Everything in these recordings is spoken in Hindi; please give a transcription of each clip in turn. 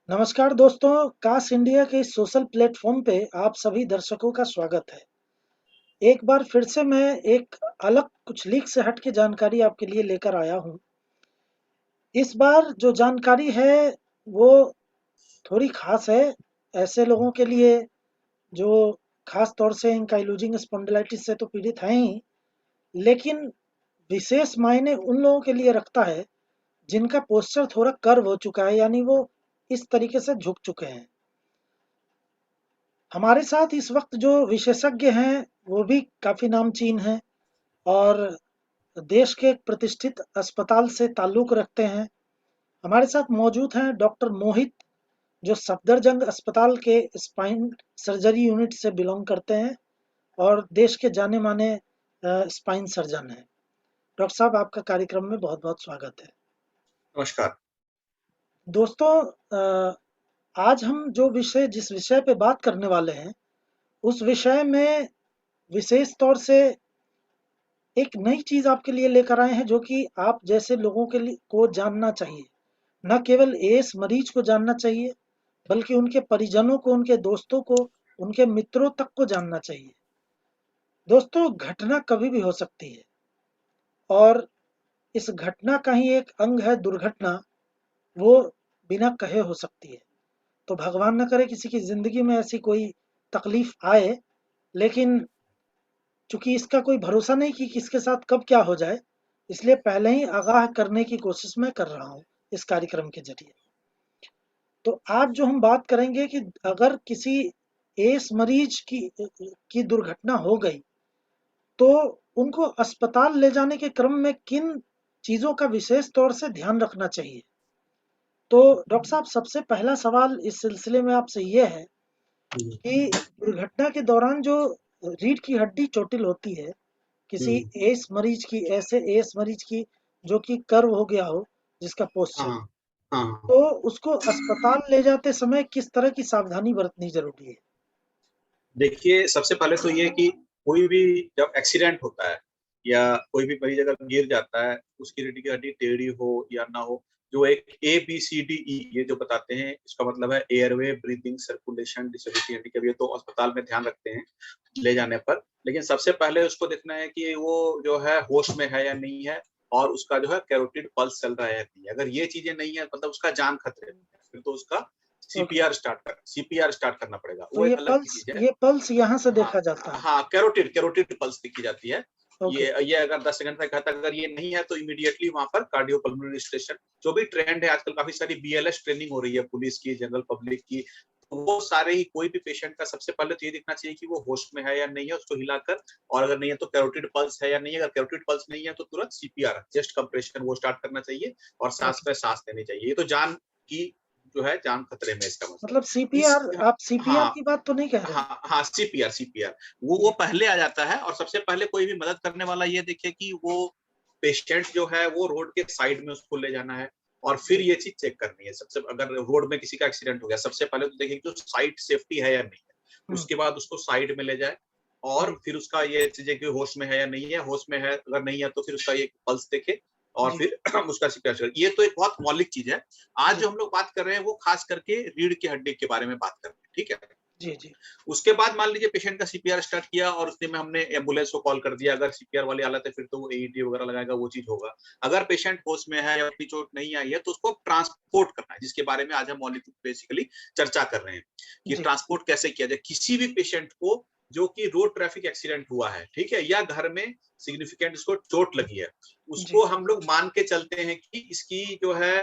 नमस्कार दोस्तों, कास्ट इंडिया के इस सोशल प्लेटफॉर्म पे आप सभी दर्शकों का स्वागत है। एक बार फिर से मैं एक अलग कुछ लीक से हट के जानकारी आपके लिए लेकर आया हूँ। इस बार जो जानकारी है वो थोड़ी खास है, ऐसे लोगों के लिए जो खास तौर से एंकाइलोजिंग स्पॉन्डिलाइटिस से तो पीड़ित हैं ही, लेकिन विशेष मायने उन लोगों के लिए रखता है जिनका पोस्चर थोड़ा कर्व हो चुका है, यानी वो इस तरीके से झुक चुके हैं। हमारे साथ इस वक्त जो विशेषज्ञ हैं वो भी काफी नामचीन हैं और देश के एक प्रतिष्ठित अस्पताल से ताल्लुक रखते हैं। हमारे साथ मौजूद हैं डॉक्टर मोहित, जो सफदरजंग अस्पताल के स्पाइन सर्जरी यूनिट से बिलोंग करते हैं और देश के जाने माने स्पाइन सर्जन हैं। डॉक्टर साहब, आपका कार्यक्रम में बहुत बहुत स्वागत है। नमस्कार। दोस्तों, आज हम जिस विषय पे बात करने वाले हैं उस विषय में विशेष तौर से एक नई चीज आपके लिए लेकर आए हैं जो कि आप जैसे लोगों के लिए को जानना चाहिए। न केवल एड्स मरीज को जानना चाहिए, बल्कि उनके परिजनों को, उनके दोस्तों को, उनके मित्रों तक को जानना चाहिए। दोस्तों, घटना कभी भी हो सकती है और इस घटना का ही एक अंग है दुर्घटना। वो बिना कहे हो सकती है। तो भगवान न करे किसी की जिंदगी में ऐसी कोई तकलीफ आए, लेकिन चूंकि इसका कोई भरोसा नहीं कि किसके साथ कब क्या हो जाए, इसलिए पहले ही आगाह करने की कोशिश मैं कर रहा हूँ इस कार्यक्रम के जरिए। तो आज जो हम बात करेंगे कि अगर किसी एस मरीज की दुर्घटना हो गई तो उनको अस्पताल ले जाने के क्रम में किन चीजों का विशेष तौर से ध्यान रखना चाहिए। तो डॉक्टर साहब, सबसे पहला सवाल इस सिलसिले में आपसे ये है कि दुर्घटना के दौरान जो रीढ़ की हड्डी चोटिल होती है किसी हुँ। एस मरीज की जो कि कर्व हो गया हो जिसका पोस्चर, हाँ, हाँ। तो उसको अस्पताल ले जाते समय किस तरह की सावधानी बरतनी जरूरी है? देखिए, सबसे पहले तो ये कि कोई भी जब एक्सीडेंट होता है या कोई भी मरीज़ अगर गिर जाता है, उसकी रीढ़ की हड्डी टेढ़ी हो या ना हो, जो एक ABCDE ये जो बताते हैं, इसका मतलब है airway, breathing, circulation, disability handicap, ये तो अस्पताल में ध्यान रखते हैं ले जाने पर। लेकिन सबसे पहले उसको देखना है कि वो जो है होश में है या नहीं है और उसका जो है कैरोटिड पल्स चल रहा है या नहीं है। अगर ये चीज़ें नहीं है मतलब उसका जान खतरे में है, फिर तो उसका ओके। सीपीआर स्टार्ट करना पड़ेगा। तो वो एक अलग चीज़ है। ये पल्स यहाँ से हाँ, देखा जाता है? हाँ, कैरोटिड पल्स देखी जाती है। ओके। ये अगर 10 सेकंड तक है, तो अगर ये नहीं है तो इमीडिएटली वहाँ पर कार्डियोपल्मोनरी स्टेशन, जो भी ट्रेंड है आजकल काफ़ी सारी बीएलएस ट्रेनिंग हो रही है पुलिस की, जनरल पब्लिक की। तो वो सारे ही कोई भी पेशेंट का सबसे पहले तो ये देखना चाहिए कि वो होश में है या नहीं है, उसको हिलाकर, और अगर नहीं है तो कैरोटिड पल्स है या नहीं है। अगर कैरोटिड पल्स नहीं है तो तुरंत सीपीआर, चेस्ट कंप्रेशन वो स्टार्ट करना चाहिए और सांस ओके। पे सांस लेनी चाहिए। ये तो जान की जो है जान खतरे में, इसका मतलब। मतलब सीपीआर, आप सीपीआर हाँ, की बात तो नहीं कह रहे हैं? हाँ, हाँ, सीपीआर वो जी। पहले आ जाता है। और सबसे पहले कोई भी मदद करने वाला ये देखे कि वो पेशेंट जो है वो रोड के साइड में उसको ले जाना है और फिर जी। ये चीज चेक करनी है। सबसे अगर रोड में किसी का एक्सीडेंट हो गया, सबसे पहले तो देखें कि साइड सेफ्टी है या नहीं है। हम्म। उसके बाद उसको साइड में ले जाए और जी। फिर उसका ये चीजें कि होश में है या नहीं है। होश में है, अगर नहीं है तो फिर उसका ये पल्स देखे और जी। फिर उसका सीपीआर। ये तो एक बहुत मौलिक चीज है। आज जी। जो हम लोग बात कर रहे हैं वो खास करके रीढ़ की हड्डी के बारे में बात कर रहे हैं, ठीक है। जी। जी। उसके बाद मान लीजिए पेशेंट का सीपीआर स्टार्ट किया और उसने में हमने एम्बुलेंस को कॉल कर दिया। अगर सीपीआर वाली हालत है फिर तो वो एईटी वगैरह लगाएगा, वो चीज होगा। अगर पेशेंट होश में है या अपनी चोट नहीं आई है तो उसको ट्रांसपोर्ट करना है, जिसके बारे में आज हम मौलिक बेसिकली चर्चा कर रहे हैं कि जी। ट्रांसपोर्ट कैसे किया जाए किसी भी पेशेंट को जो कि रोड ट्रैफिक एक्सीडेंट हुआ है, ठीक है, या घर में सिग्निफिकेंट इसको चोट लगी है। जी। उसको हम लोग मान के चलते हैं कि इसकी जो है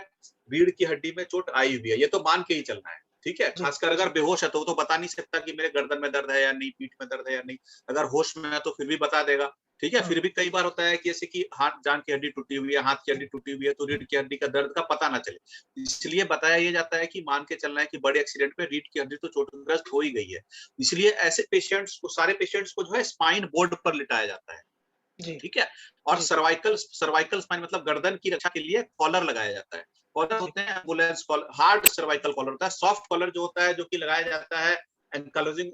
रीढ़ की हड्डी में चोट आई हुई है, ये तो मान के ही चलना है, ठीक है। जी। खासकर अगर जी। बेहोश है तो वो तो बता नहीं सकता कि मेरे गर्दन में दर्द है या नहीं, पीठ में दर्द है या नहीं। अगर होश में है तो फिर भी बता देगा, ठीक है। हम्म। फिर भी कई बार होता है कि जैसे कि हाथ जान की हड्डी टूटी हुई है, हाथ की हड्डी टूटी हुई है, तो रीढ़ की हड्डी का दर्द का पता ना चले। इसलिए बताया ये जाता है कि मान के चलना है कि बड़े एक्सीडेंट में रीढ़ की हड्डी तो चोटग्रस्त हो ही गई है। इसलिए ऐसे पेशेंट्स को, सारे पेशेंट्स को जो है स्पाइन बोर्ड पर लिटाया जाता है, जी। ठीक है। और जी। सर्वाइकल स्पाइन मतलब गर्दन की रक्षा के लिए कॉलर लगाया जाता है। कॉलर जी। होते हैं ambulance collar, hard cervical collar होता है। सॉफ्ट कॉलर जो होता है, जो कि लगाया जाता है एंकालोजिंग,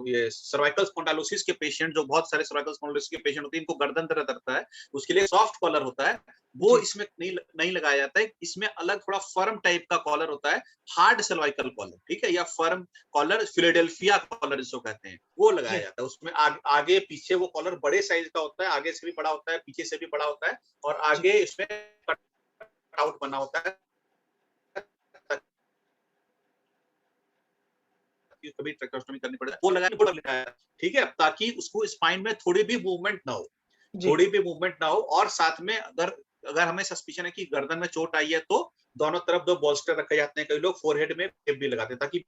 ये सर्वाइकल स्पॉन्डालोसिस के पेशेंट, जो बहुत सारे सर्वाइकल स्पॉन्डालोसिस के पेशेंट होते हैं, इनको गर्दन दर्द रहता है, उसके लिए सॉफ्ट कॉलर होता है, वो जी, इसमें नहीं लगाया जाता है। इसमें अलग थोड़ा फर्म टाइप का कॉलर होता है, हार्ड सर्वाइकल कॉलर, ठीक है, या फर्म कॉलर, फिलाडेल्फिया कॉलर जिसको कहते हैं, वो लगाया जी, जाता है। उसमें आगे पीछे वो कॉलर बड़े साइज का होता है, आगे से भी बड़ा होता है, पीछे से भी बड़ा होता है, और जी, आगे इसमें कट आउट बना होता है, कभी ट्रैक्टोस्टोमी करनी पड़े, वो लगाया, ठीक है, ताकि उसको स्पाइन में थोड़ी भी मूवमेंट ना हो, जी, थोड़ी भी मूवमेंट ना हो। और साथ में अगर अगर हमें सस्पिशन है कि गर्दन में चोट आई है, तो दोनों तरफ 2 बोल्स्टर रखे जाते हैं। कई लोग फोरहेड में टेप भी लगाते हैं, ताकि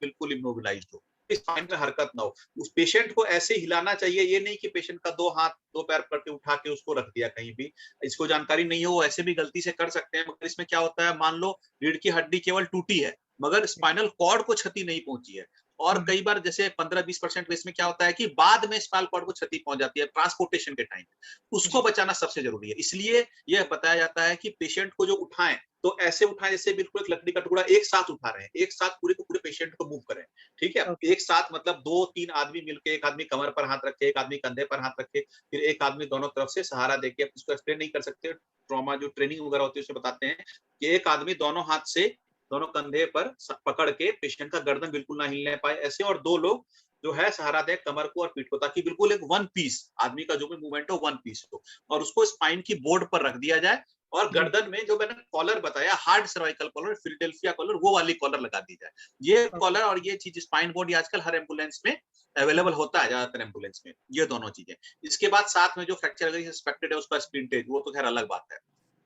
बिल्कुल इमोबिलाइज्ड हो, स्पाइन में हरकत ना हो। उस पेशेंट को ऐसे हिलाना चाहिए, ये नहीं कि पेशेंट का 2 हाथ 2 पैर करके उठा के उसको रख दिया कहीं भी। इसको जानकारी नहीं हो, ऐसे भी गलती से कर सकते हैं, मगर इसमें क्या होता है, मान लो रीढ़ की हड्डी केवल टूटी है, मगर स्पाइनल कॉर्ड को क्षति नहीं पहुंची है। और हुँ, कई बार जैसे 15-20% केस में क्या होता है कि बाद में स्पाइनल कॉर्ड को क्षति पहुंच जाती है ट्रांसपोर्टेशन के टाइम, उसको जी, बचाना सबसे जरूरी है। इसलिए यह बताया जाता है कि पेशेंट को जो उठाएं, तो ऐसे उठाएं जैसे बिल्कुल एक लकड़ी का टुकड़ा एक साथ उठा रहे हैं, एक साथ पूरे को पूरे पेशेंट को मूव करें, ठीक है। ओके, एक साथ मतलब 2-3 आदमी मिलके, एक आदमी कमर पर हाथ रखे, एक आदमी कंधे पर हाथ रखे, फिर एक आदमी दोनों तरफ से सहारा देके, अब इसको एक्सप्लेन नहीं कर सकते, ट्रॉमा जो ट्रेनिंग वगैरह होती है उसमें बताते हैं कि एक आदमी दोनों हाथ से दोनों कंधे पर पकड़ के पेशेंट का गर्दन बिल्कुल ना हिलने पाए ऐसे, और 2 लोग जो है सहारा दें कमर को और पीठ को, ताकि बिल्कुल एक वन पीस आदमी का जो भी मूवमेंट हो वन पीस हो, और उसको स्पाइन की बोर्ड पर रख दिया जाए। और जी, गर्दन में जो मैंने कॉलर बताया, hard cervical collar, Philadelphia collar, वो वाली कॉलर लगा दी जाए। ये ओके, कॉलर और ये चीज स्पाइन बोर्ड ये आजकल हर एम्बुलेंस में अवेलेबल हुँ, होता है, ज्यादातर एम्बुलेंस में, ये दोनों चीजें। इसके बाद साथ में जो फ्रैक्चर अगर सस्पेक्टेड है उसका स्प्लिंटेज, वो तो खैर अलग बात है,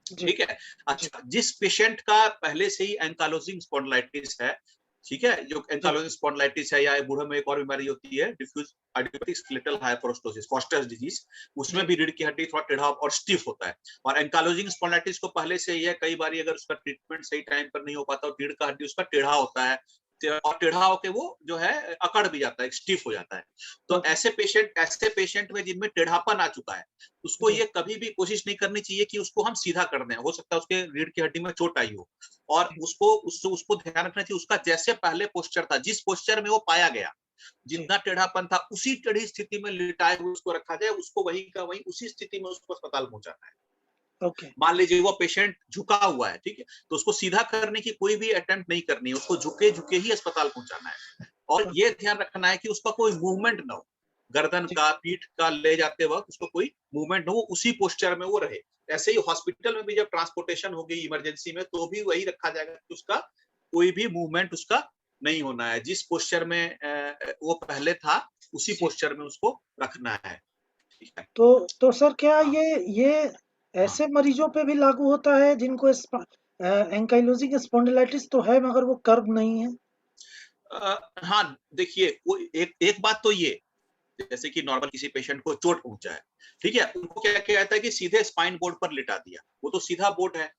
जी, ठीक है। जी, अच्छा, जिस पेशेंट का पहले से ही एंकालोजिंग स्पॉन्डिलाइटिस है, ठीक है, जो जी, एंकालोजिंग स्पॉन्डिलाइटिस है, या बूढ़े में एक और बीमारी होती है diffuse idiopathic skeletal hyperostosis, Forestier's disease, उसमें जी, भी रीढ़ की हड्डी थोड़ा टेढ़ा और स्टिफ होता है। और एंकालोजिंग स्पॉन्डिलाइटिस को पहले से ही है, कई बार अगर उसका ट्रीटमेंट सही टाइम पर नहीं हो पाता, रीढ़ का हड्डी उसका टेढ़ा होता है, और टेढ़ा होके वो जो है अकड़ भी जाता है, स्टिफ हो जाता है। तो ओके, ऐसे पेशेंट में जिनमें टेढ़ापन आ चुका है, उसको जी, ये कभी भी कोशिश नहीं करनी चाहिए कि उसको हम सीधा कर दें। हो सकता है उसके रीढ़ की हड्डी में चोट आई हो, और जी, उसको ध्यान रखना चाहिए उसका जैसे पहले पोस्चर था, जिस पोस्चर में वो पाया गया, जी, जितना टेढ़ापन था उसी टेढ़ी स्थिति में लिटाए हुए उसको रखा जाए, उसको वही का वही उसी स्थिति में उसको अस्पताल पहुंचाना है। ओके, मान लीजिए वो पेशेंट झुका हुआ है, ठीक है, तो उसको सीधा करने की कोई भी अटेम्प्ट नहीं करनी है, उसको झुके झुके ही अस्पताल पहुंचाना है। और ये ओके, ध्यान रखना है कि उसका कोई मूवमेंट ना हो, गर्दन जी, का, पीठ का ले जाते वक्त उसको कोई मूवमेंट ना हो, उसी पोस्चर में वो रहे। ऐसे ही हॉस्पिटल में भी जब ट्रांसपोर्टेशन होगी इमरजेंसी में, तो भी वही रखा जाएगा कि उसका कोई भी मूवमेंट उसका नहीं होना है, जिस पोस्चर में वो पहले था उसी जी। पोस्चर में उसको रखना है, ठीक है। तो सर क्या हाँ, ये हाँ। ऐसे मरीजों पे भी लागू होता है जिनको एंकाइलोजिंग स्पॉन्डिलाइटिस तो है मगर वो कर्व नहीं है? हाँ, देखिए कोई एक एक बात तो ये, जैसे कि नॉर्मल किसी पेशेंट को चोट पहुंचा है, ठीक है, उनको क्या किया जाता है कि सीधे स्पाइन बोर्ड पर लिटा दिया, वो तो सीधा बोर्ड है,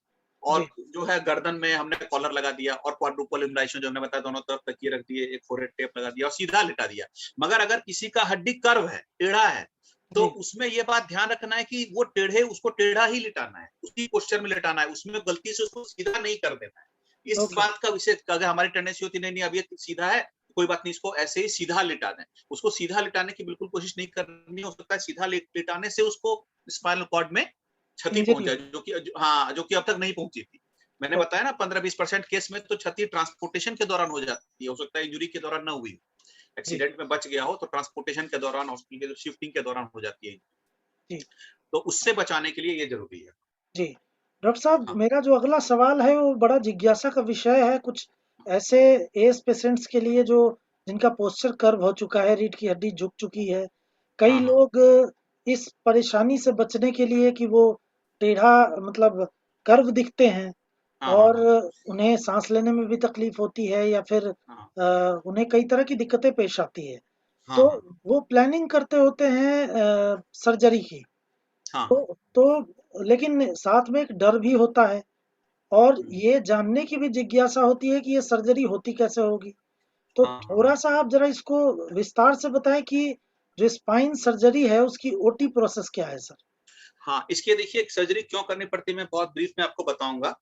और जी, जो है गर्दन में हमने कॉलर लगा दिया, और क्वाड्रुपल इम्बलाइजेशन जो हमने बताया, दोनों तरफ तकिए रख दिए, एक फोरहेड टेप लगा दिया और सीधा लिटा दिया। मगर अगर किसी का हड्डी कर्व है, टेढ़ा है, तो जी, उसमें ये बात ध्यान रखना है कि वो टेढ़े उसको टेढ़ा ही लिटाना है, उसी पोस्चर में लिटाना है, उसमें गलती से उसको सीधा नहीं कर देना है। इस ओके, बात का विशेष, अगर हमारी टेंडेंसी होती नहीं नहीं अब ये सीधा है, कोई बात नहीं, इसको ऐसे ही सीधा लिटा दें, उसको सीधा लिटाने की बिल्कुल कोशिश नहीं करनी। हो सकता है सीधा लिटाने से उसको स्पाइनल कॉर्ड में क्षति इंजरी पहुंचे, हो, जो कि अब तक नहीं पहुंची थी। मैंने ओके, बताया ना 15-20% केस में तो क्षति ट्रांसपोर्टेशन के दौरान हो जाती है, हो सकता है इंजरी के दौरान ना हुई, जी, एक्सीडेंट में बच गया हो तो ट्रांसपोर्टेशन के दौरान, हॉस्पिटल के शिफ्टिंग के दौरान हो जाती है। जी, तो उससे बचाने के लिए ये जरूरी है। जी। डॉक्टर साहब हाँ, मेरा जो अगला सवाल है वो बड़ा जिज्ञासा का विषय है। कुछ ऐसे एज पेशेंट्स के लिए जो जिनका पोस्चर कर्व हो चुका है, रीढ़ की हड्डी झुक चुकी है। कई हाँ, हाँ, लोग इस परेशानी से बचने के लिए कि वो टेढ़ा मतलब कर्व दिखते हैं हाँ, हाँ, और हाँ, उन्हें सांस लेने में भी तकलीफ होती है या फिर हाँ, उन्हें कई तरह की दिक्कतें पेश आती है। हाँ, तो हाँ, वो प्लानिंग करते होते हैं सर्जरी की। हाँ, हाँ, तो लेकिन साथ में एक डर भी होता है और हम्म, ये जानने की भी जिज्ञासा होती है कि ये सर्जरी होती कैसे होगी। तो हाँ, हाँ, हाँ, थोड़ा-सा आप ज़रा इसको विस्तार से बताएँ कि जो स्पाइन सर्जरी है उसकी ओटी प्रोसेस क्या है सर? हाँ, इसके देखिए सर्जरी क्यों करनी पड़ती है, मैं बहुत ब्रीफ में आपको बताऊंगा।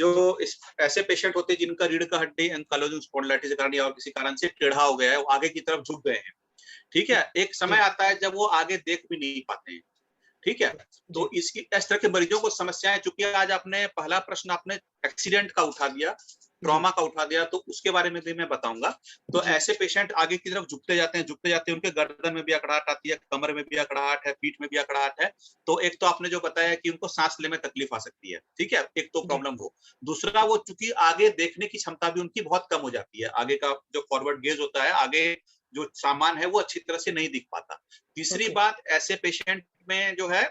जी, जो इस ऐसे पेशेंट होते हैं जिनका रीढ़ का हड्डी एंकाइलोजिंग स्पॉन्डिलाइटिस के कारण या और किसी कारण से टेढ़ा हो गया है, वो आगे की तरफ झुक गए हैं, ठीक जी, है, एक समय जी, आता है जब वो आगे देख भी नहीं पाते हैं, ठीक है। तो इसकी इस तरह के मरीजों को समस्याएं, चूंकि आज आपने पहला प्रश्न आपने एक्सीडेंट का उठा दिया, ट्रॉमा का उठा दिया, तो उसके बारे में भी मैं बताऊंगा। तो ऐसे पेशेंट आगे की तरफ झुकते जाते हैं, उनके गर्दन में भी अकड़ाहट आती है, कमर में भी अकड़ाहट है, पीठ में भी अकड़ाहट है। तो एक तो आपने जो बताया कि उनको सांस लेने में तकलीफ आ सकती है, ठीक है, एक तो प्रॉब्लम हो। दूसरा, वो चूंकि आगे देखने की क्षमता भी उनकी बहुत कम हो जाती है, आगे का जो फॉरवर्ड गेज होता है, आगे जो सामान है वो अच्छी तरह से नहीं दिख पाता। तीसरी बात, ऐसे पेशेंट में जो है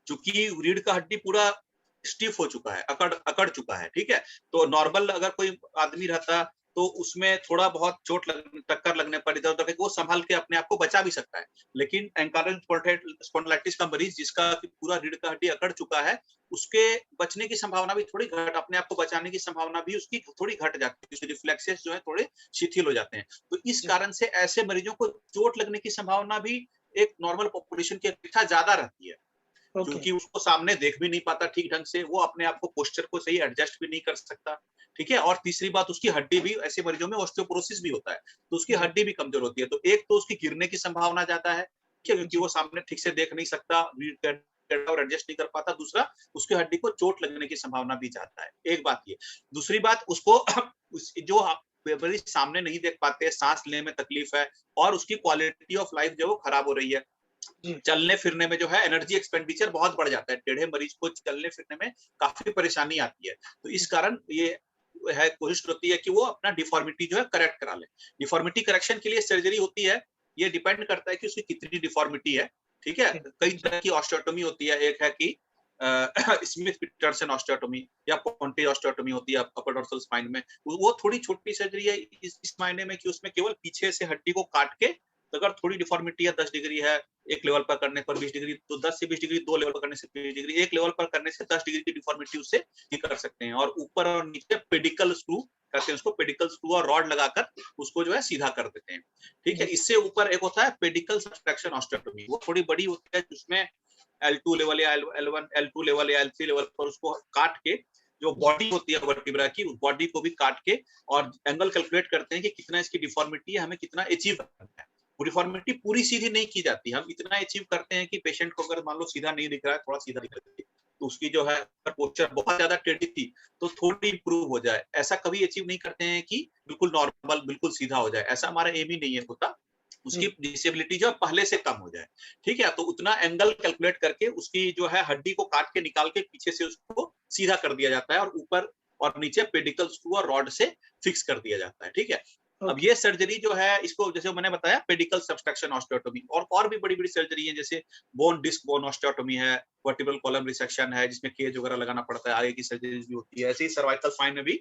चूंकि रीढ़ का हड्डी पूरा स्टिफ हो चुका है, अकड़ चुका है, ठीक है। तो नॉर्मल अगर कोई आदमी रहता तो उसमें थोड़ा बहुत टक्कर लगने पर इधर उधर वो संभाल के अपने आप को बचा भी सकता है। लेकिन एंकाइलोसिस स्पॉन्डिलाइटिस का मरीज जिसका पूरा रीढ़ का हड्डी अकड़ चुका है, उसके बचने की संभावना भी थोड़ी अपने आप को बचाने की संभावना भी उसकी थोड़ी घट जाती है, उसके रिफ्लेक्सेस जो है थोड़े शिथिल हो जाते हैं। तो इस कारण से ऐसे मरीजों को चोट लगने की संभावना भी एक नॉर्मल पॉपुलेशन की अपेक्षा ज्यादा रहती है, क्योंकि उसको सामने देख भी नहीं पाता ठीक ढंग से, वो अपने आप को पोस्चर को सही एडजस्ट भी नहीं कर सकता, ठीक है। और तीसरी बात, उसकी हड्डी भी, ऐसे मरीजों में ऑस्टियोपोरोसिस भी होता है, तो उसकी हड्डी भी कमजोर होती है। तो एक तो उसकी गिरने की संभावना ज्यादा है, क्योंकि वो सामने ठीक से देख नहीं सकता और एडजस्ट नहीं कर पाता। दूसरा, उसकी हड्डी को चोट लगने की संभावना भी ज्यादा है। एक बात ये। दूसरी बात, उसको जो मरीज सामने नहीं देख पाते, सांस लेने में तकलीफ है, और उसकी क्वालिटी ऑफ लाइफ जो वो खराब हो रही है, चलने फिरने में जो है एनर्जी एक्सपेंडिचर बहुत बढ़ जाता है, टेढ़े मरीज को चलने फिरने में काफी परेशानी आती है। तो इस कारण ये है, कोशिश होती है कि वो अपना डिफॉर्मिटी जो है करेक्ट करा ले। डिफॉर्मिटी करेक्शन के लिए सर्जरी होती है, ये डिपेंड करता है कि उसकी कितनी डिफॉर्मिटी है, ठीक है। कई तरह की ऑस्टियोटोमी होती है, एक है कि स्मिथ पीटरसन ऑस्टियोटोमी या पोंटे ऑस्टियोटोमी होती है अपर डोर्सल स्पाइन में। वो थोड़ी छोटी सर्जरी है इस मायने में कि उसमें केवल पीछे से हड्डी को काट के, अगर थोड़ी डिफॉर्मिटी है 10 डिग्री है, एक लेवल पर करने पर 20 डिग्री, तो 10 से 20 डिग्री, दो लेवल पर करने से 20 डिग्री, एक लेवल पर करने से 10 डिग्री की डिफॉर्मिटी उससे ठीक कर सकते हैं। और ऊपर और नीचे पेडिकल स्क्रू कहते हैं उसको, पेडिकल स्क्रू और रॉड लगाकर उसको जो है सीधा कर देते हैं, ठीक है। इससे ऊपर एक होता है पेडिकल सब्सट्रैक्शन ऑस्टियोटोमी, वो थोड़ी बड़ी होती है, जिसमें L2 लेवल या L1 L2 लेवल या L3 लेवल पर उसको काट के, जो बॉडी होती है वर्टिब्रा की, उस बॉडी को भी काट के और एंगल कैलकुलेट करते हैं कि कितना इसकी डिफॉर्मिटी है, हमें कितना अचीव करना है। डिफॉर्मिटी पूरी सीधी नहीं की जाती, हम इतना अचीव करते हैं कि पेशेंट को अगर मान लो सीधा नहीं दिख रहा है, थोड़ा सीधा दिख रहा है, तो उसकी जो है पोस्चर बहुत ज्यादा टेढ़ी थी तो थोड़ी इंप्रूव हो जाए। ऐसा कभी अचीव नहीं करते हैं कि बिल्कुल नॉर्मल बिल्कुल सीधा हो जाए, ऐसा हमारा एम ही नहीं है होता। उसकी डिसेबिलिटी जो पहले से कम हो जाए, ठीक है। तो उतना एंगल कैलकुलेट करके उसकी जो है हड्डी को काट के निकाल के पीछे से उसको सीधा कर दिया जाता है, और ऊपर और नीचे पेडिकल स्क्रू और रॉड से फिक्स कर दिया जाता है, ठीक है। अब ये सर्जरी जो है, इसको जैसे मैंने बताया पेडिकल सब्सट्रैक्शन ऑस्टियोटोमी, और भी बड़ी-बड़ी सर्जरी है, जैसे बोन डिस्क बोन ऑस्टियोटोमी है, वर्टिब्रल कॉलम रिसेक्शन है, जिसमें केज वगैरह लगाना पड़ता है, आगे की सर्जरीज भी होती है। ऐसे ही सर्वाइकल स्पाइन में भी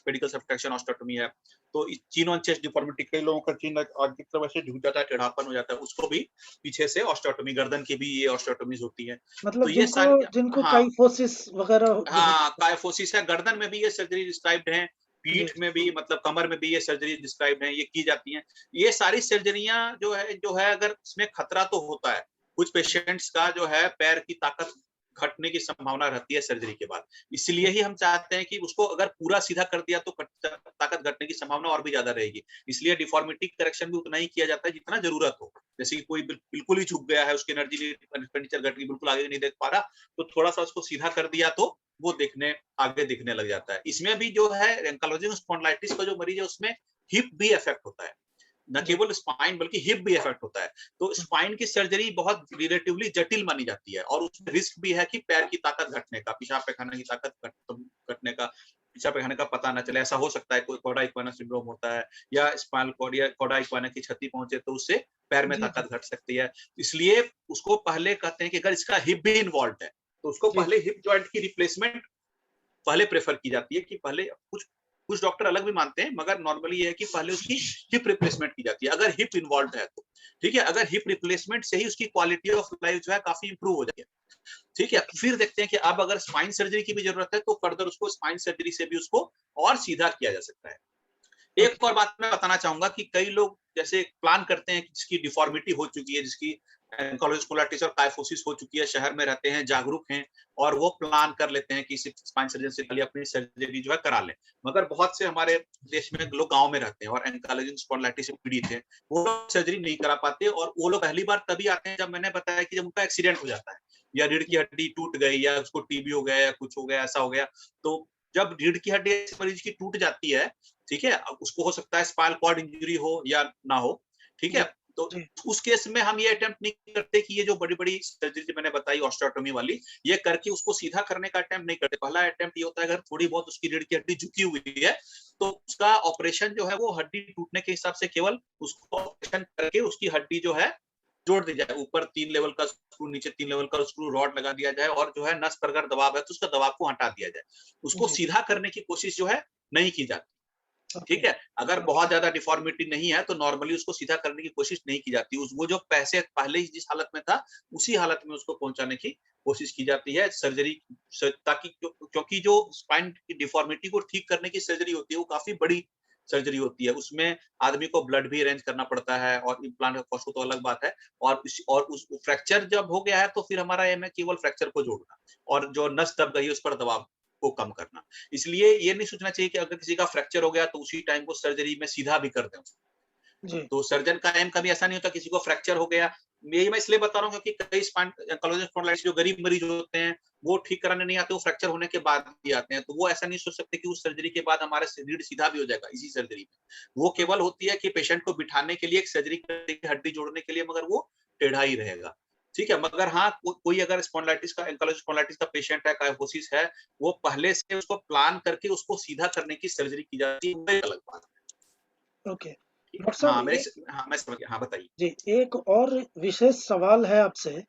पेडिकल सब्सट्रैक्शन ऑस्टियोटोमी है। तो चीन ऑन चेस्ट डिफॉर्मिटी, कई लोगों का चीन आगे की तरफ ऐसे झुक जाता है, टेढ़ापन हो जाता है, उसको भी पीछे से ऑस्टियोटोमी, गर्दन की भी ये ऑस्टियोटोमीज होती है। मतलब तो ये सारी, जिनको हाँ काइफोसिस वगैरह हाँ, कायफोसिस है, गर्दन में भी ये सर्जरी डिस्क्राइब्ड है, जी, पीठ में भी, मतलब कमर में भी ये सर्जरी डिस्क्राइब्ड है, ये की जाती हैं। ये सारी सर्जरियां जो है अगर इसमें खतरा तो होता है, कुछ पेशेंट्स का जो है पैर की ताकत घटने की संभावना रहती है सर्जरी के बाद, इसलिए ही हम चाहते हैं कि उसको अगर पूरा सीधा कर दिया तो ताकत घटने की संभावना और भी ज्यादा रहेगी। इसलिए डिफॉर्मिटी करेक्शन भी उतना ही किया जाता है जितना जरूरत हो। जैसे कि कोई बिल्कुल ही झुक गया है, उसकी एनर्जी एक्सपेंडिचर घट गई, बिल्कुल आगे नहीं देख पा रहा, तो थोड़ा सा उसको सीधा कर दिया तो वो आगे दिखने लग जाता है। इसमें भी जो है एंकाइलोसिस स्पॉन्डिलाइटिस का जो मरीज है, उसमें हिप भी इफेक्ट होता है, न केवल स्पाइन बल्कि हिप भी इफेक्ट होता है। तो स्पाइन की सर्जरी बहुत रिलेटिवली जटिल मानी जाती है, और उसमें रिस्क भी है कि पैर की ताकत घटने का, पेशाब पैखाना की ताकत घटने का, पेशाब पैखाने का पता न चले, ऐसा हो सकता है। कोई कॉडा इक्वाना सिंड्रोम होता है, या स्पाइनल कॉर्ड या कॉडा इक्वाना की क्षति पहुंचे तो उससे पैर में ताकत घट सकती है। इसलिए उसको पहले कहते हैं कि अगर इसका हिप भी इन्वॉल्व है तो उसको पहले हिप जॉइंट की रिप्लेसमेंट पहले प्रेफर की जाती है, कि पहले कुछ कुछ डॉक्टर अलग भी मानते हैं, मगर नॉर्मली ये है कि पहले उसकी हिप रिप्लेसमेंट की जाती है, अगर हिप इन्वॉल्व है तो, ठीक है। अगर हिप रिप्लेसमेंट से ही उसकी क्वालिटी ऑफ लाइफ जो है काफी इंप्रूव हो जाती है, ठीक है। फिर देखते हैं कि अब अगर स्पाइन सर्जरी की भी जरूरत है तो फर्दर उसको स्पाइन सर्जरी से भी उसको और सीधा किया जा सकता है। एक और बात मैं बताना चाहूंगा कि कई लोग जैसे प्लान करते हैं कि जिसकी डिफॉर्मिटी हो चुकी है, जिसकी एंकाइलोसिस स्पॉन्डिलोसिस और काइफोसिस हो चुकी है, शहर में रहते हैं, जागरूक हैं और वो प्लान कर लेते हैं कि स्पाइन सर्जन से पहले अपनी सर्जरी जो है करा लें। मगर बहुत से हमारे देश में लोग गांव में रहते हैं और एंकाइलोसिस स्पॉन्डिलाइटिस से पीड़ित हैं, वो लोग सर्जरी नहीं करा पाते और वो लोग पहली बार तभी आते हैं जब मैंने बताया कि जब उनका एक्सीडेंट हो जाता है या रीढ़ की हड्डी टूट गई या उसको टीबी हो गया या कुछ हो गया, ऐसा हो गया। तो जब रीढ़ की हड्डी मरीज की टूट जाती है, ठीक है, अब उसको हो सकता है स्पाइनल कॉर्ड इंजरी हो या ना हो, ठीक है, जी, तो जी, उस केस में हम ये अटेम्प्ट नहीं करते कि ये जो बड़ी-बड़ी सर्जरी जो मैंने बताई ऑस्टियोटॉमी वाली, ये करके उसको सीधा करने का अटेम्प्ट नहीं करते। पहला अटेम्प्ट ये होता है अगर थोड़ी बहुत उसकी रीढ़ की हड्डी झुकी हुई है, तो उसका ऑपरेशन जो है वो हड्डी टूटने के हिसाब से केवल उसको ऑपरेशन करके उसकी हड्डी जो है जोड़ दी जाए। ऊपर 3 लेवल का स्क्रू, नीचे 3 लेवल का स्क्रू रॉड लगा दिया जाए और जो है नस पर अगर दबाव है तो उसका दबाव को हटा दिया जाए। उसको जी, सीधा करने की कोशिश जो है नहीं की जाती। ओके, ठीक है, अगर ओके, बहुत ज्यादा डिफॉर्मिटी नहीं है तो नॉर्मली उसको सीधा करने की कोशिश नहीं की जाती। वो जो पैसे पहले ही जिस हालत में था उसी हालत में उसको पहुंचाने की कोशिश की जाती है सर्जरी, ताकि क्योंकि जो स्पाइन की डिफॉर्मिटी को ठीक करने की सर्जरी होती है वो काफी बड़ी सर्जरी होती है। उसमें आदमी को ब्लड भी अरेंज करना पड़ता है और इम्प्लांट कॉस्ट तो अलग बात है। और उस फ्रैक्चर जब हो गया है तो फिर हमारा एम है केवल फ्रैक्चर को जोड़ना और जो नस दब गई है उस पर दबाव को कम करना। इसलिए ये नहीं सोचना चाहिए कि अगर किसी का फ्रैक्चर हो गया तो उसी टाइम को सर्जरी में सीधा भी कर दें। जी, तो सर्जन का एम कभी ऐसा नहीं होता किसी को फ्रैक्चर हो गया। ये मैं इसलिए बता रहा हूँ क्योंकि कई एंकाइलोसिस स्पॉन्डिलाइटिस जो गरीब मरीज होते हैं वो ठीक कराने नहीं आते, वो फ्रैक्चर होने के बाद भी आते हैं। तो वो ऐसा नहीं सोच सकते कि उस सर्जरी के बाद हमारा रीढ़ सीधा भी हो जाएगा इसी सर्जरी में। वो केवल होती है कि पेशेंट को बिठाने के लिए एक सर्जरी करके हड्डी जोड़ने के लिए, मगर वो टेढ़ा ही रहेगा। ठीक है, मगर हाँ कोई अगर स्पॉन्डिलाइटिस का एंकाइलोसिस स्पॉन्डिलाइटिस का पेशेंट है, काइफोसिस है, वो पहले से उसको प्लान करके उसको सीधा करने की सर्जरी की जाती है, वो एक अलग बात ओके। है। डॉक्टर साहब हाँ मेरे एक हाँ मैं समझ गया, हाँ बताइए। जी, एक और विशेष सवाल है आपसे, हाँ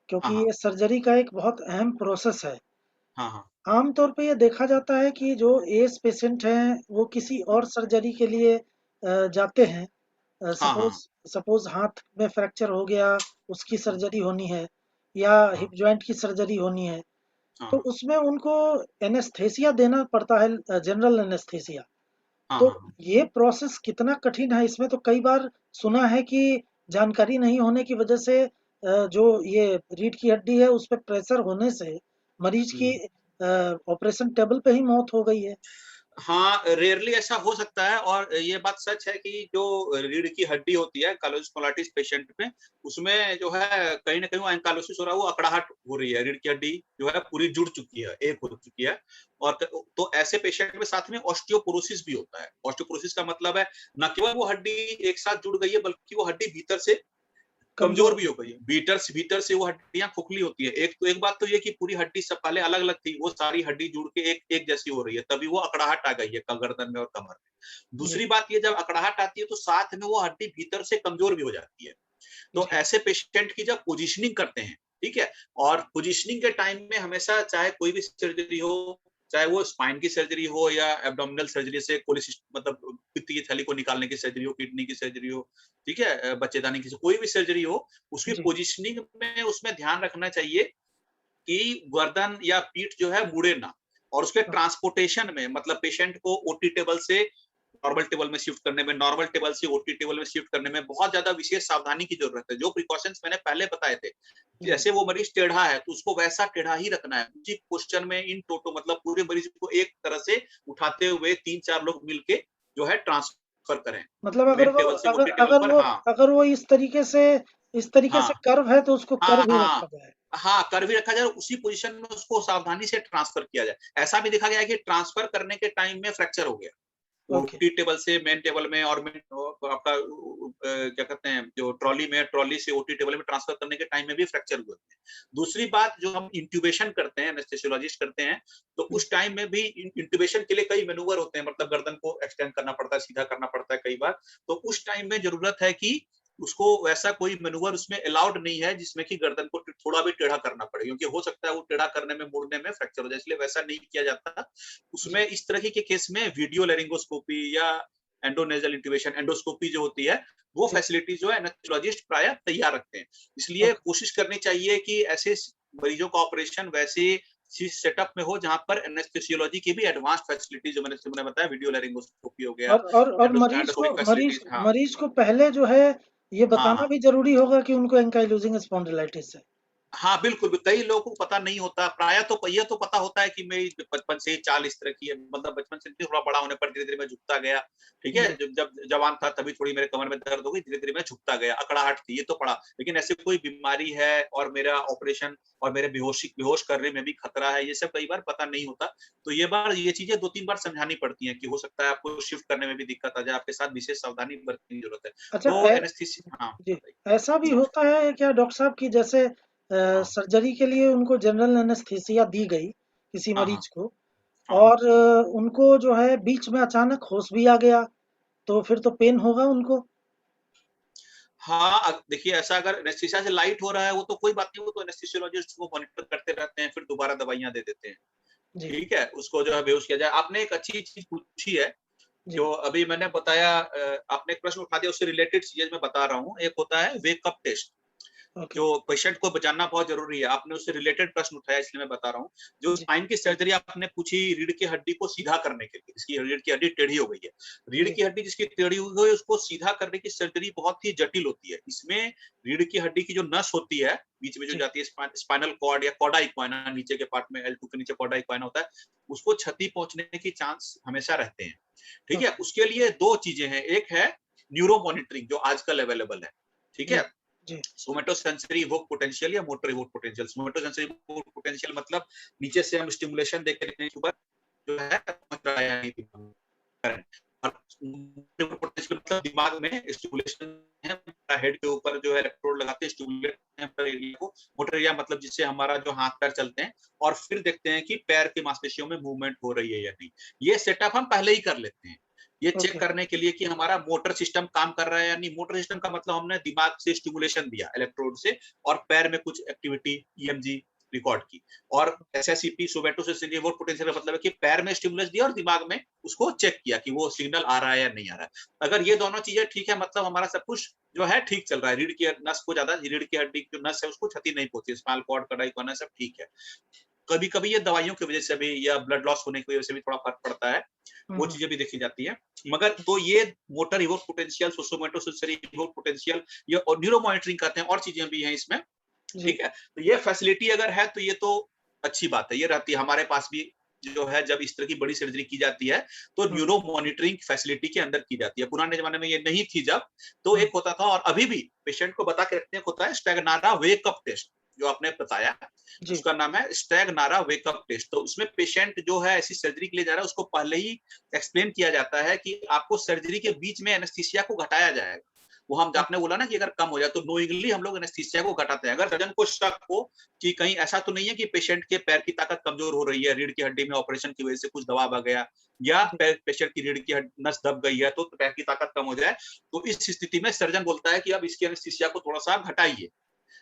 क्योंकि हाँ ये सर्जरी का एक बहुत अहम प्रोसेस है। हाँ हाँ आम तौर पे ये देखा जाता है कि जो एज पेशेंट हैं, वो किसी और सर्जरी के लिए जाते हैं। हाँ सपोज़ हाँ सपोज़ हाथ में फ्रैक्चर हो गया, उसकी हाँ सर्जरी होनी है या हाँ हिप जॉइंट की सर्जरी होनी है, हाँ तो हाँ उसमें उनको एनेस्थीसिया देना पड़ता है, जनरल एनेस्थीसिया। हाँ तो हाँ हाँ। ये प्रोसेस कितना कठिन है? इसमें तो कई बार सुना है कि जानकारी नहीं होने की वजह से जो ये रीढ़ की हड्डी है उस पे प्रेशर होने से मरीज की हम्म। ऑपरेशन टेबल पे ही मौत हो गई है। हाँ, रेयरली ऐसा हो सकता है और ये बात सच है कि जो रीढ़ की हड्डी होती है एंकाइलोसिस स्पॉन्डिलाइटिस पेशेंट में, उसमें जो है कहीं न कहीं वो एंकाइलोसिस हो रहा है, वो अकड़ाहट हो रही है। रीढ़ की हड्डी जो है पूरी जुड़ चुकी है, एक हो चुकी है। और तो ऐसे पेशेंट में साथ में ऑस्टियोपोरोसिस भी होता है। ऑस्टियोपोरोसिस का मतलब है न केवल वो हड्डी एक साथ जुड़ गई है, बल्कि वो हड्डी भीतर से कमजोर कमजोर हो भी हो गई है। भीतर से वो हड्डियां खोखली होती है। एक बात तो ये कि पूरी हड्डी सब पहले अलग अलग थी, वो सारी हड्डी जुड़ के एक एक जैसी हो रही है, तभी वो अकड़ाहट आ गई है गर्दन में और कमर में। जी, दूसरी बात ये, जब अकड़ाहट आती है तो साथ में वो हड्डी भीतर से कमजोर भी हो जाती है। तो जी, ऐसे पेशेंट की जब पोजिशनिंग करते हैं, ठीक है, और पोजिशनिंग के टाइम में हमेशा चाहे कोई भी सर्जरी हो, चाहे वो स्पाइन की सर्जरी हो या एब्डोमिनल सर्जरी से कोलिसिस्ट मतलब पित्त की थैली को निकालने की सर्जरी हो, किडनी की सर्जरी हो, ठीक है, बच्चेदानी की कोई भी सर्जरी हो, उसकी जी, पोजिशनिंग में उसमें ध्यान रखना चाहिए कि गर्दन या पीठ जो है मुड़े ना। और उसके ओके, ट्रांसपोर्टेशन में मतलब पेशेंट को ओटी टेबल से नॉर्मल टेबल में शिफ्ट करने में, नॉर्मल टेबल से ओटी टेबल में शिफ्ट करने में बहुत ज्यादा विशेष सावधानी की जरूरत है। जो प्रिकॉशंस मैंने पहले बताए थे, जी, जैसे वो मरीज टेढ़ा है तो उसको वैसा टेढ़ा ही रखना है, उसी क्वेश्चन में इन टोटो मतलब पूरे मरीज को एक तरह से उठाते हुए 3-4 लोग मिलके जो है ट्रांसफर करें मतलब मेन टेबल से ओटी टेबल पर। हाँ अगर वो इस तरीके से हाँ कर्व है तो उसको हाँ कर्व ही हाँ रखा जाए। हाँ, कर भी रखा जाए और उसी पोजीशन में उसको सावधानी से ट्रांसफर किया जाए। ऐसा भी देखा गया है कि ट्रांसफर करने के टाइम में फ्रैक्चर हो गया। ओके, ओटी टेबल से मेन टेबल में और मेन आपका क्या कहते हैं जो ट्रॉली से ओटी टेबल में ट्रांसफर करने के टाइम में भी फ्रैक्चर हुए थे। दूसरी बात, जो हम इंट्यूबेशन करते हैं, एनेस्थेसियोलॉजिस्ट करते हैं, तो जी, उस टाइम में भी इंट्यूबेशन के लिए कई मैनूवर होते हैं, मतलब गर्दन को एक्सटेंड करना पड़ता है, सीधा करना पड़ता है कई बार। तो उस टाइम में जरूरत है कि उसको वैसा कोई मैनूवर उसमें अलाउड नहीं है जिसमें कि गर्दन को थोड़ा भी टेढ़ा करना पड़े, क्योंकि हो सकता है वो टेढ़ा करने में, मुड़ने में फ्रैक्चर हो जाए, इसलिए वैसा नहीं किया जाता। उसमें जी, इस तरह के केस में वीडियो लेरिंगोस्कोपी या एंडोनेजल इंट्यूबेशन, एंडोस्कोपी जो होती है, वो जी, फैसिलिटी जो है एनेस्थेसियोलॉजिस्ट प्राय तैयार रखते हैं। इसलिए ओके, कोशिश करनी चाहिए कि ऐसे मरीजों का ऑपरेशन वैसे सेटअप में हो जहां पर एनेस्थेसियोलॉजी की भी एडवांस फैसिलिटी, जो मैंने बताया, वीडियो लैरिंगोस्कोपी हो गया, और मरीज को एंडोस्कोपिक मरीज फैसिलिटीज। हाँ मरीज को पहले जो है ये हाँ बताना हाँ भी जरूरी होगा कि उनको एंकाइलोजिंग स्पॉन्डिलाइटिस है। हाँ, बिल्कुल। कई लोगों को पता नहीं होता, प्राय तो ये तो पता होता है कि मेरी बचपन से ही चाल इस तरह की है, मतलब बचपन से थोड़ा बड़ा होने पर धीरे-धीरे मैं झुकता गया, ठीक है? जी जब जब जवान था तभी थोड़ी मेरे कमर में दर्द हो गई, धीरे-धीरे मैं झुकता गया, अकड़ाहट थी, ये तो पड़ा। लेकिन ऐसी कोई बीमारी है और मेरा ऑपरेशन और मेरे बेहोश करने में भी खतरा है, ये सब कई बार पता नहीं होता। तो ये चीज़ें 2-3 बार समझानी पड़ती हैं कि हो सकता है आपको शिफ्ट करने में भी दिक्कत आ जाए, आपके साथ विशेष सावधानी बरतने की ज़रूरत है। अच्छा तो एनेस्थीसिया। हाँ, जी, बताइए। ऐसा भी होता है क्या डॉक्टर साहब कि जैसे हाँ, सर्जरी के लिए उनको जनरल एनेस्थीसिया दी गई किसी हाँ, हाँ, मरीज को, हाँ, हाँ। और उनको जो है बीच में अचानक होश भी आ गया, तो फिर तो पेन होगा उनको? हाँ, देखिए, ऐसा अगर एनेस्थीसिया से लाइट हो रहा है, वो तो कोई बात नहीं, वो तो एनेस्थीसियोलॉजिस्ट वो मॉनिटर करते रहते हैं, फिर दोबारा दवाइयाँ दे देते हैं। जी ठीक है? उसको जो है बेहोश किया जाए। आपने एक अच्छी चीज़ पूछी है, जी जो अभी मैंने बताया, आपने एक प्रश्न उठा दिया, उससे रिलेटेड चीज़ें मैं बता रहा हूँ। एक होता है वेक अप टेस्ट। ओके जो पेशेंट को बचाना बहुत ज़रूरी है। आपने उससे रिलेटेड प्रश्न उठाया, इसलिए मैं बता रहा हूँ। जो जी स्पाइन की सर्जरी आपने पूछी रीढ़ की हड्डी को सीधा करने के लिए, इसकी रीढ़ की हड्डी टेढ़ी हो गई है। रीढ़ जी की हड्डी जिसकी टेढ़ी हुई है, उसको सीधा करने की सर्जरी बहुत ही जटिल होती है। इसमें रीढ़ की हड्डी की जो नस होती है, बीच में जो जी जाती है, स्पाइनल कॉर्ड या कॉडा इक्वाना, नीचे के पार्ट में L2 के नीचे कॉडा इक्वाना होता है, उसको क्षति पहुँचने के चांस हमेशा रहते हैं। ठीक है? ओके उसके लिए 2 चीज़ें हैं। एक है न्यूरो मॉनिटरिंग, जो आजकल अवेलेबल है। ठीक जी है? जी सोमेटोसेंसरी इवोक पोटेंशियल या motor evoke potential. Somatosensory evoke potential मतलब नीचे से हम स्टिमुलेशन देके देखते हैं कि ऊपर जो है पहुंच रहा है या नहीं करंट। और मोटर इवोक पोटेंशियल मतलब दिमाग में स्टिमुलेशन है, हेड के ऊपर जो है इलेक्ट्रोड लगाते हैं, स्टिमुलेट करते हैं एरिया को। मोटर एरिया मतलब जिससे हमारा जो हाथ पैर चलते हैं, और फिर देखते हैं कि पैर की मांसपेशियों में मूवमेंट हो रही है या नहीं। ये सेटअप हम पहले ही कर लेते हैं, ये चेक ओके करने के लिए कि हमारा मोटर सिस्टम काम कर रहा है या नहीं। मोटर सिस्टम का मतलब हमने दिमाग से स्टिमुलेशन दिया इलेक्ट्रोड से, और पैर में कुछ एक्टिविटी ईएमजी रिकॉर्ड की। और एसएसईपी सोमेटोसेंसरी इवोक पोटेंशियल का मतलब है कि पैर में स्टिमुलस दिया और दिमाग में उसको चेक किया कि वो सिग्नल आ रहा है या नहीं आ रहा है। अगर ये दोनों चीजें ठीक है, मतलब हमारा सब कुछ जो है ठीक चल रहा है। रीढ़ की नस को ज्यादा, रीढ़ की हड्डी की जो नस है उसको क्षति नहीं पहुंची, स्पाइनल कॉर्ड, कड़ाई कोना सब ठीक है। कभी कभी ये दवाइयों की वजह से भी या ब्लड लॉस होने की वजह से भी थोड़ा फर्क पड़ता है, वो हम्म चीजें भी देखी जाती है। मगर तो ये motor evoke potential, somatosensory evoke potential, ये और न्यूरो मॉनिटरिंग करते हैं, और चीजें भी हैं इसमें। जी ठीक है? तो ये फैसिलिटी अगर है तो ये तो अच्छी बात है, ये रहती है हमारे पास भी। जो है जब इस तरह की बड़ी सर्जरी की जाती है, तो हम्म न्यूरो मॉनिटरिंग फैसिलिटी के अंदर की जाती है। पुराने जमाने में ये नहीं थी जब, तो हम्म एक होता था, और अभी भी पेशेंट को बता के रखते हैं, होता है स्टैग्नारा वेक अप टेस्ट, जो आपने बताया, जी उसका नाम है स्टैग्नारा वेक अप टेस्ट। तो उसमें पेशेंट जो है ऐसी सर्जरी के लिए जा रहा है, उसको पहले ही एक्सप्लेन किया जाता है कि आपको सर्जरी के बीच में एनेस्थीसिया को घटाया जाएगा। वो हम आपने ओके बोला ना कि अगर कम हो जाए, तो नोइंगली हम लोग एनेस्थीसिया को घटाते हैं। अगर सर्जन को शक हो कि कहीं ऐसा तो नहीं है कि पेशेंट के पैर की ताकत कमजोर हो रही है, रीढ़ की हड्डी में ऑपरेशन की वजह से कुछ दबाव आ गया, या जी पेशेंट की रीढ़ की नस दब गई है, तो पैर की ताकत कम हो जाए, तो इस स्थिति में सर्जन बोलता है कि अब इसकी एनेस्थीसिया को थोड़ा सा घटाइए।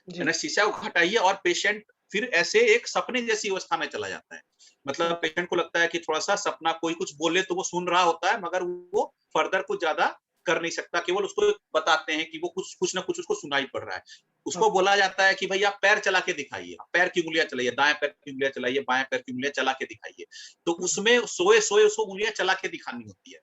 जी एनेस्थीसिया को हटाइए, और पेशेंट फिर ऐसे एक सपने जैसी अवस्था में चला जाता है। मतलब ओके पेशेंट को लगता है कि थोड़ा सा सपना, कोई कुछ बोले तो वो सुन रहा होता है, मगर वो फर्दर कुछ ज्यादा कर नहीं सकता, केवल उसको बताते हैं कि वो कुछ कुछ ना कुछ उसको सुनाई पड़ रहा है। उसको ओके बोला जाता है कि भाई आप पैर चला के दिखाइए, पैर की उंगलियां चलाइए, दाएं पैर की उंगलियां चलाइए, बाएं पैर की उंगलियां चला के दिखाइए। तो हम्म उसमें सोए सोए उसको उंगलियां चला के दिखानी होती है।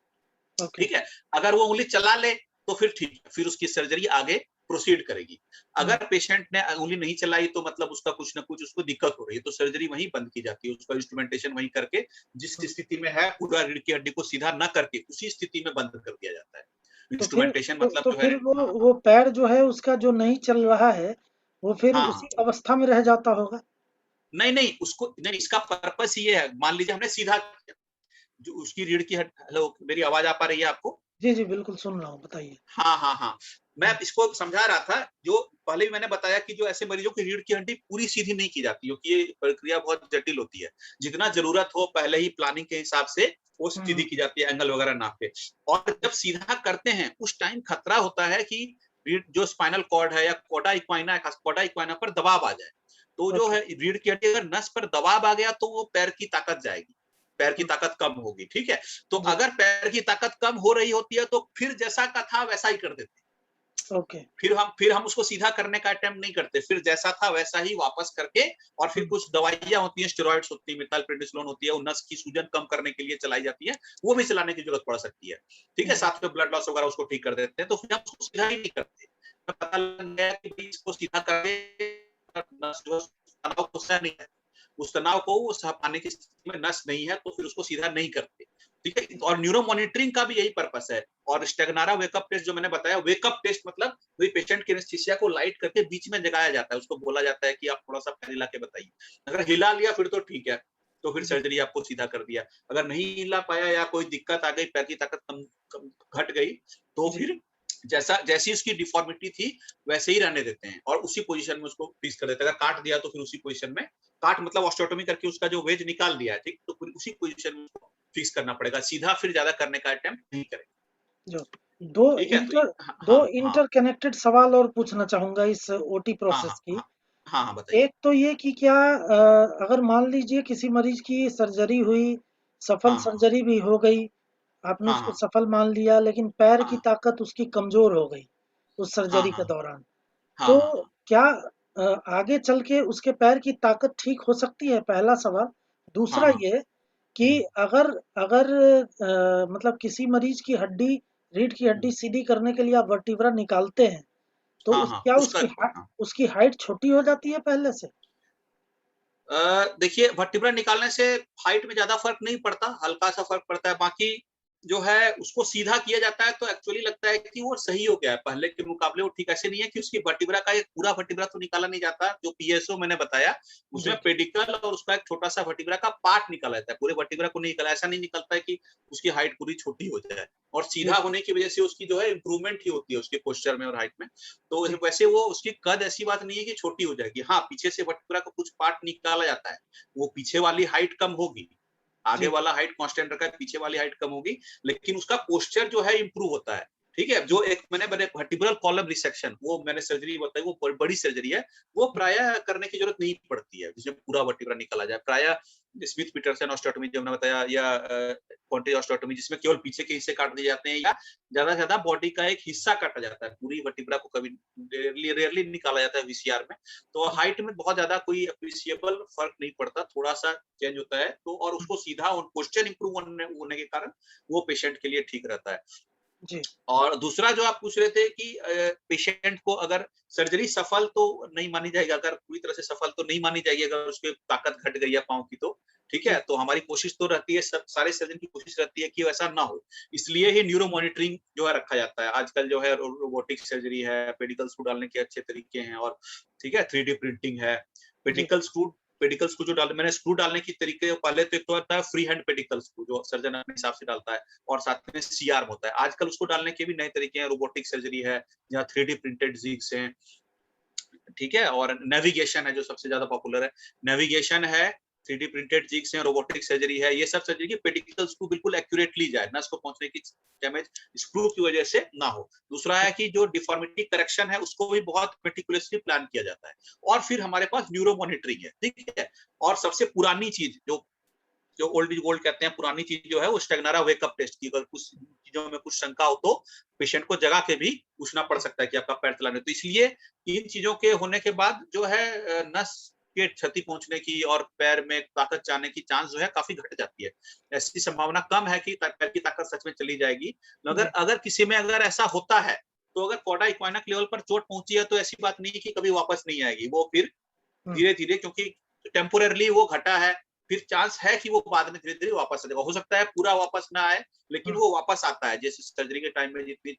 ओके ठीक है? अगर वो उंगली चला ले तो फिर ठीक है, फिर उसकी सर्जरी आगे प्रोसीड करेगी। हम्म अगर पेशेंट ने उंगली नहीं चलाई, तो मतलब उसका कुछ ना कुछ उसको दिक्कत हो रही है, तो सर्जरी वहीं बंद की जाती है। उसका इंस्ट्रूमेंटेशन वहीं करके, जिस हम्म। स्थिति में है पूरा रीढ़ की हड्डी को सीधा ना करके, उसी स्थिति में बंद कर दिया जाता है। तो फिर इंस्ट्रूमेंटेशन मतलब जो है। फिर वो हाँ, वो पैर जो है उसका जो नहीं चल रहा है, वो फिर हाँ, उसी हाँ। अवस्था में रह जाता होगा? नहीं, नहीं, उसको नहीं, इसका पर्पस ये है, मान लीजिए हमने सीधा किया, जो उसकी रीढ़ की हड हेलो, मेरी आवाज़ आ पा रही है आपको? जी, जी, बिल्कुल सुन रहा हूँ, बताइए। हाँ, हाँ, हाँ। मैं हुँ, इसको समझा रहा था, जो पहले भी मैंने बताया कि जो ऐसे मरीजों की रीढ़ की हड्डी पूरी सीधी नहीं की जाती, क्योंकि ये प्रक्रिया बहुत जटिल होती है। जितना ज़रूरत हो पहले ही प्लानिंग के हिसाब से वो हुँ, सीधी हुँ, की जाती है, एंगल वगैरह नाप के। और जब सीधा करते हैं, उस टाइम खतरा होता है कि रीढ़ जो स्पाइनल कॉर्ड है या कॉडा इक्वाना पर दबाव आ जाए। तो जो ओके, है रीढ़ की हड्डी, अगर नस पर दबाव आ गया, तो वो पैर की ताकत जाएगी, पैर की हुँ, ताकत कम होगी, ठीक है? तो जी, अगर पैर की ताकत कम हो रही होती है, तो फिर जैसा का था वैसा ही कर देते हैं। ओके। फिर हम उसको सीधा करने का अटेम्प्ट नहीं करते, फिर जैसा था वैसा ही वापस करके, और फिर कुछ दवाइयां होती हैं, स्टेरॉइड्स होती है, मिथाइलप्रेडिसोलोन होती है, वो नस की सूजन कम करने के लिए चलाई जाती है, वो भी चलाने की जरूरत पड़ सकती है। ठीक है, साथ में ब्लड लॉस वगैरह उसको ठीक कर देते हैं, तो फिर हम उसको सीधा ही नहीं करते। पता लग गया कि इसको सीधा करके नस जो तनाव को सह नहीं है, उस तनाव को उस पाने की स्थिति में नस नहीं है, तो फिर उसको सीधा नहीं करते। ठीक है, और न्यूरो मॉनिटरिंग का भी यही पर्पस है। और स्टेगनारा वेकअप टेस्ट जो मैंने बताया, वेकअप टेस्ट मतलब वही पेशेंट के एनेस्थीसिया को लाइट करके बीच में जगाया जाता है, उसको बोला जाता है कि आप थोड़ा सा पैर हिला के बताइए। अगर हिला लिया फिर तो ठीक है, तो फिर सर्जरी आपको सीधा कर दिया। अगर नहीं हिला पाया या कोई दिक्कत आ गई, पैर की ताकत कम घट गई, तो फिर जैसी उसकी डिफॉर्मिटी थी वैसे ही रहने देते हैं, और उसी पोजीशन में उसको फिक्स कर देते हैं। अगर काट दिया तो फिर उसी पोजीशन में, काट मतलब ऑस्टियोटोमी करके उसका जो वेज निकाल दिया है, ठीक, तो फिर उसी पोजीशन में उसको फिक्स करना पड़ेगा, सीधा फिर ज्यादा करने का अटेम्प्ट नहीं करें। जो दो ठीक है, तो इंटर हाँ दो हाँ हाँ इंटरकनेक्टेड सवाल और पूछना चाहूंगा इस ओटी हाँ प्रोसेस हाँ की। हाँ हाँ हाँ, बताइए। एक तो ये कि क्या अगर मान लीजिए किसी मरीज की सर्जरी हुई, सफल हाँ हाँ सर्जरी भी हो गई, आपने हाँ उसको हाँ सफल मान लिया, लेकिन पैर की हाँ ताकत उसकी कमजोर हो गई उस हाँ सर्जरी के हाँ दौरान, हाँ तो हाँ हाँ क्या आगे चल के उसके पैर की ताकत ठीक हो सकती है? पहला सवाल। हाँ दूसरा हाँ। ये कि अगर अगर मतलब किसी मरीज की हड्डी, रीढ़ की हड्डी सीधी करने के लिए आप वर्टिब्रा निकालते हैं, तो हाँ उस हाँ क्या उसका हाँ। उसकी हाइट छोटी हो जाती है पहले से? देखिए, वर्टिब्रा निकालने से हाइट में ज्यादा फर्क नहीं पड़ता, हल्का सा फर्क पड़ता है। बाकी जो है उसको सीधा किया जाता है, तो एक्चुअली लगता है कि वो सही हो गया है पहले के मुकाबले। वो ठीक ऐसे नहीं है कि उसकी वर्टिब्रा का एक पूरा वर्टिब्रा तो निकाला नहीं जाता, जो पीएसओ मैंने बताया उसमें जी, पेडिकल और उसका एक छोटा सा वर्टिब्रा का पार्ट निकाला जाता है, पूरे वर्टिब्रा को नहीं निकाला। ऐसा नहीं निकलता है कि उसकी हाइट पूरी छोटी हो जाए, और जी, सीधा होने की वजह से उसकी जो है इंप्रूवमेंट ही होती है उसके पोस्चर में और हाइट में। तो जी, वैसे वो उसकी कद ऐसी बात नहीं है कि छोटी हो जाएगी। हाँ, पीछे से वर्टिब्रा का कुछ पार्ट निकाला जाता है, वो पीछे वाली हाइट कम होगी, आगे जी, वाला हाइट कांस्टेंट रखा है, पीछे वाली हाइट कम होगी, लेकिन उसका पोस्चर जो है इंप्रूव होता है। ठीक है, जी, जो एक मैंने वर्टिब्रल कॉलम रिसेक्शन, वो मैंने सर्जरी बताई, वो बड़ी सर्जरी है, वो प्राय करने की जरूरत नहीं पड़ती है, जिसमें पूरा वर्टिब्रा निकाला जाए। प्राय स्मिथ पीटरसन ऑस्टियोटोमी जो मैंने बताया, या कॉन्टेज ऑस्टियोटोमी जिसमें केवल पीछे के हिस्से काट दिए जाते हैं, या ज्यादा से ज्यादा बॉडी का एक हिस्सा काटा जाता है, पूरी वर्टिब्रा को कभी रेयरली निकाला जाता है वीसीआर में। तो हाइट में बहुत ज्यादा कोई अप्रिशिएबल फर्क नहीं पड़ता, थोड़ा सा चेंज होता है, तो और उसको सीधा क्वेश्चन इंप्रूव होने के कारण वो पेशेंट के लिए ठीक रहता है। जी, और दूसरा जो आप पूछ रहे थे कि पेशेंट को अगर सर्जरी सफल तो नहीं मानी जाएगी, अगर पूरी तरह से सफल तो नहीं मानी जाएगी, अगर उसकी ताकत घट गई है पाँव की, तो ठीक है, जी, तो हमारी कोशिश तो रहती है, सारे सर्जन की कोशिश रहती है कि वैसा ना हो। इसलिए ही न्यूरो मॉनिटरिंग जो है रखा जाता है। आजकल जो है रोबोटिक सर्जरी है, पेडिकल स्क्रू डालने के अच्छे तरीके हैं, और ठीक है, 3D प्रिंटिंग है। जी, पेडिकल स्क्रू जो डाल मैंने स्क्रू डालने की तरीके, पहले तो एक तो होता है फ्री हैंड पेडिकल स्क्रू जो सर्जन अपने हिसाब से डालता है, और साथ में सीआर होता है। आजकल उसको डालने के भी नए तरीके हैं, रोबोटिक सर्जरी है, जहाँ 3D प्रिंटेड जिग्स हैं, ठीक है, और नेविगेशन है जो सबसे ज्यादा पॉपुलर है। नेविगेशन है, 3D प्रिंटेड जिग्स हैं, रोबोटिक सर्जरी है, ये सब सर्जरी की पेडिकल स्क्रू बिल्कुल एक्यूरेटली जाए, नस को पहुंचने की डैमेज स्क्रू की वजह से ना हो। दूसरा है कि जो डिफॉर्मिटी करेक्शन है उसको भी बहुत मेटिकुलसली प्लान किया जाता है। और फिर हमारे पास न्यूरो मॉनिटरिंग है, ठीक है। और सबसे पुरानी चीज जो जो ओल्ड इज गोल्ड कहते हैं, पुरानी चीज जो है वो स्टेगनारा वेकअप टेस्ट की। अगर कुछ चीजों में कुछ शंका हो तो पेशेंट को जगा के भी पूछना पड़ सकता है कि आपका पैर चलाने, तो इसलिए इन चीजों के होने के बाद जो है नस के क्षति पहुंचने की और पैर में ताकत जाने की चांस जो है काफी घट जाती है। ऐसी संभावना कम है कि पैर की ताकत सच में चली जाएगी। मगर जी, अगर किसी में अगर ऐसा होता है, तो अगर कॉडा इक्वाइनक लेवल पर चोट पहुंची है, तो ऐसी बात नहीं कि कभी वापस नहीं आएगी, वो फिर हुँ, धीरे धीरे, क्योंकि टेम्पोररली वो घटा है, फिर चांस है कि वो बाद में धीरे धीरे वापस आ जाएगा। हो सकता है पूरा वापस ना आए, लेकिन हुँ, वो वापस आता है। जैसे सर्जरी के टाइम में जितनी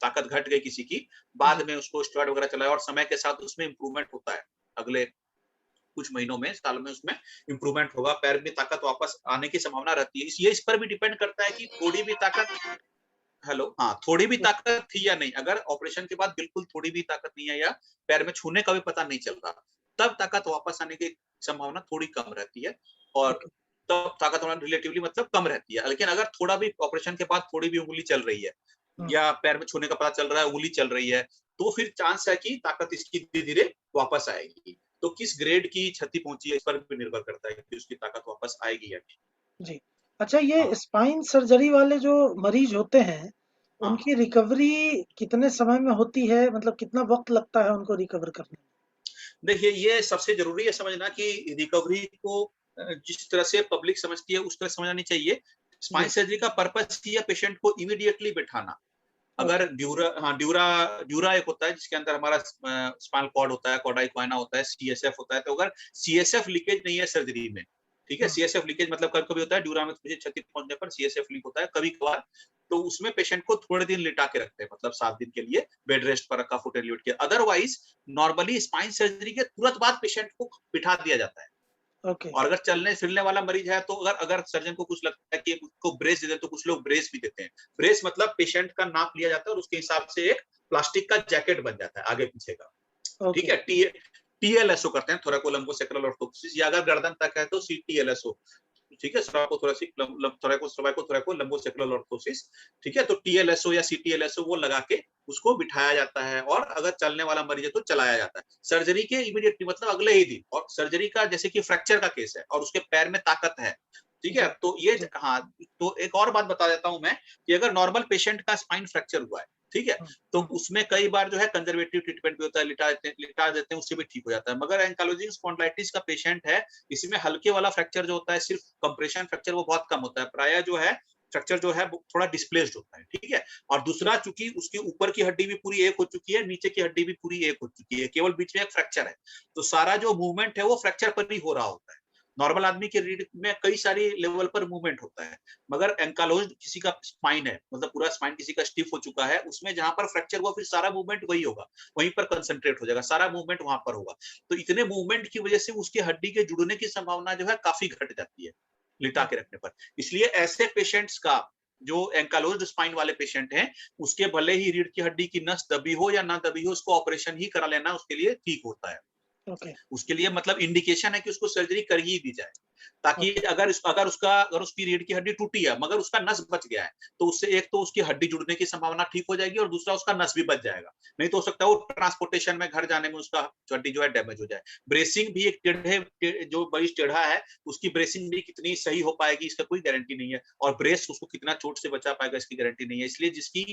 ताकत घट गई किसी की, जी, बाद में उसको स्टेरॉइड वगैरह चलाया, और समय के साथ उसमें इंप्रूवमेंट होता है। अगले कुछ महीनों में, साल में उसमें इंप्रूवमेंट होगा, पैर में ताकत वापस आने की संभावना रहती है। इसलिए इस पर भी डिपेंड करता है कि थोड़ी भी ताकत, हेलो, हाँ, थोड़ी भी जी, ताकत थी या नहीं। अगर ऑपरेशन के बाद बिल्कुल थोड़ी भी ताकत नहीं है, या पैर में छूने का भी पता नहीं चल रहा, तब ताकत वापस आने की संभावना थोड़ी कम रहती है। और ओके, तब ताकत होना रिलेटिवली मतलब कम रहती है। लेकिन अगर थोड़ा भी ऑपरेशन के बाद थोड़ी भी उंगली चल रही है, हुँ, या पैर में छूने का पता चल रहा है, उंगली चल रही है, तो फिर चांस है कि ताकत इसकी धीरे धीरे वापस आएगी। तो किस ग्रेड की क्षति पहुंची है, इस पर भी निर्भर करता है कि उसकी ताकत वापस आएगी या नहीं। जी। अच्छा, ये हाँ स्पाइन सर्जरी वाले जो मरीज होते हैं, हाँ। उनकी रिकवरी कितने समय में होती है? मतलब कितना वक़्त लगता है उनको रिकवर करने में? देखिए, ये सबसे ज़रूरी है समझना कि रिकवरी को जिस तरह से पब्लिक समझती है, उस तरह समझना नहीं चाहिए। स्पाइन जी, सर्जरी का पर्पज़ ही है पेशेंट को इमीडिएटली बिठाना। अगर ओके, ड्यूरा एक होता है जिसके अंदर हमारा स्पाइनल कॉर्ड होता है, कॉर्ड इक्वाइना होता है, सीएसएफ होता है। तो अगर सीएसएफ लीकेज नहीं है सर्जरी में, ठीक है? हाँ, सीएसएफ लीकेज मतलब कभी-कभी होता है ड्यूरा में थोड़ी क्षति पहुँचने पर सीएसएफ लीक होता है कभी-कभार। तो उसमें पेशेंट को थोड़े दिन लिटा के रखते हैं, मतलब 7 दिन के लिए बेड रेस्ट पर रखा, फुट एलिवेट किया। अदरवाइज़ नॉर्मली स्पाइन सर्जरी के तुरंत बाद पेशेंट को बिठा दिया जाता है। ओके, और अगर चलने-फिरने वाला मरीज है तो अगर अगर सर्जन को कुछ लगता है कि उसको ब्रेस दे दें तो कुछ लोग ब्रेस भी देते हैं। ब्रेस मतलब पेशेंट का नाप लिया जाता है और उसके हिसाब से एक प्लास्टिक का जैकेट बन जाता है आगे-पीछे का। ठीक ओके, है? टीएलएसओ करते हैं, थोरैकोलम्बोसैक्रल ऑर्थोप्सिस या अगर गर्दन तक है तो सीटीएलएसओ। ठीक है? Cervicothoracic lum lum cervico lumbosacral orthosis. ठीक है? तो टीएलएसओ या सीटीएलएसओ वो लगा के उसको बिठाया जाता है और अगर चलने वाला मरीज है तो चलाया जाता है। सर्जरी के इमीडिएटली मतलब अगले ही दिन और सर्जरी का जैसे कि फ्रैक्चर का केस है और उसके पैर में ताकत है। ठीक है? जी, तो ये जी, हाँ, तो एक और बात बता देता हूँ मैं कि अगर नॉर्मल पेशेंट का स्पाइन फ्रैक्चर हुआ है, ठीक है? हुँ, तो हुँ, उसमें कई बार जो है कंजर्वेटिव ट्रीटमेंट भी होता है, लिटा देते हैं, उससे भी ठीक हो जाता है। मगर एंकाइलोजिंग स्पॉन्डिलाइटिस का पेशेंट है, इसमें हल्के वाला फ्रैक्चर जो होता है, सिर्फ कंप्रेशन फ्रैक्चर वो बहुत कम होता है। प्रायः जो है फ्रैक्चर जो है वो थोड़ा डिस्प्लेस्ड होता है, ठीक है? और जी, दूसरा चूँकि उसकी ऊपर की हड्डी भी पूरी एक हो चुकी है, नीचे की हड्डी भी पूरी एक हो चुकी है, केवल बीच में एक फ्रैक्चर है। तो सारा जो मूवमेंट है वो फ्रैक्चर पर ही हो रहा होता है। नॉर्मल आदमी के रीढ़ में कई सारी लेवल पर मूवमेंट होता है, मगर एंकाइलोज्ड किसी का स्पाइन है, मतलब पूरा स्पाइन किसी का स्टिफ हो चुका है, उसमें जहाँ पर फ्रैक्चर हुआ फिर सारा मूवमेंट वही होगा, वहीं पर कंसंट्रेट हो जाएगा, सारा मूवमेंट वहाँ पर होगा। तो इतने मूवमेंट की वजह से उसकी हड्डी के जुड़ने की संभावना जो है काफ़ी घट जाती है, लिटा हुँ, के रखने पर। इसलिए ऐसे पेशेंट्स का जो एंकाइलोज्ड स्पाइन वाले पेशेंट हैं, उसके भले ही रीढ़ की हड्डी की नस दबी हो या ना दबी हो, उसको ऑपरेशन ही करा लेना उसके लिए ठीक होता है। ओके, उसके लिए मतलब इंडिकेशन है कि उसको सर्जरी कर ही दी जाए। ताकि ओके, अगर उसकी रीढ़ की हड्डी टूटी है, मगर उसका नस बच गया है, तो उससे एक तो उसकी हड्डी जुड़ने की संभावना ठीक हो जाएगी और दूसरा उसका नस भी बच जाएगा। नहीं तो हो सकता है वो ट्रांसपोर्टेशन में घर जाने में उसका हड्डी जो है डैमेज हो जाए। ब्रेसिंग भी एक जो मरीज टेढ़ा है, उसकी ब्रेसिंग भी कितनी सही हो पाएगी इसका कोई गारंटी नहीं है और ब्रेस उसको कितना चोट से बचा पाएगा इसकी गारंटी नहीं है। इसलिए जिसकी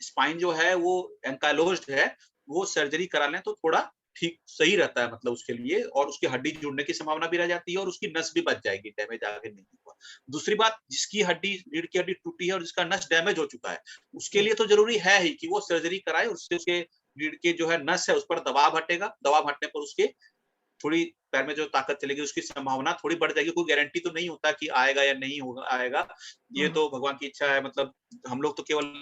स्पाइन जो है वो एंकाइलोज्ड है, वो सर्जरी करा लें तो थोड़ा ठीक सही रहता है मतलब उसके लिए और उसकी हड्डी जुड़ने की संभावना भी रह जाती है और उसकी नस भी बच जाएगी, डैमेज आगे नहीं हुआ। दूसरी बात जिसकी हड्डी रीढ़ की हड्डी टूटी है और जिसका नस डैमेज हो चुका है, उसके हुँ, लिए तो ज़रूरी है ही कि वो सर्जरी कराए, उससे उसके रीढ़ के जो है नस है उस पर दबाव हटेगा, दबाव हटने पर उसके थोड़ी पैर में जो ताकत चलेगी उसकी संभावना थोड़ी बढ़ जाएगी, कोई गारंटी तो नहीं होता कि आएगा या नहीं होगा आएगा। ये हुँ, हुँ, तो भगवान की इच्छा है मतलब हम लोग तो केवल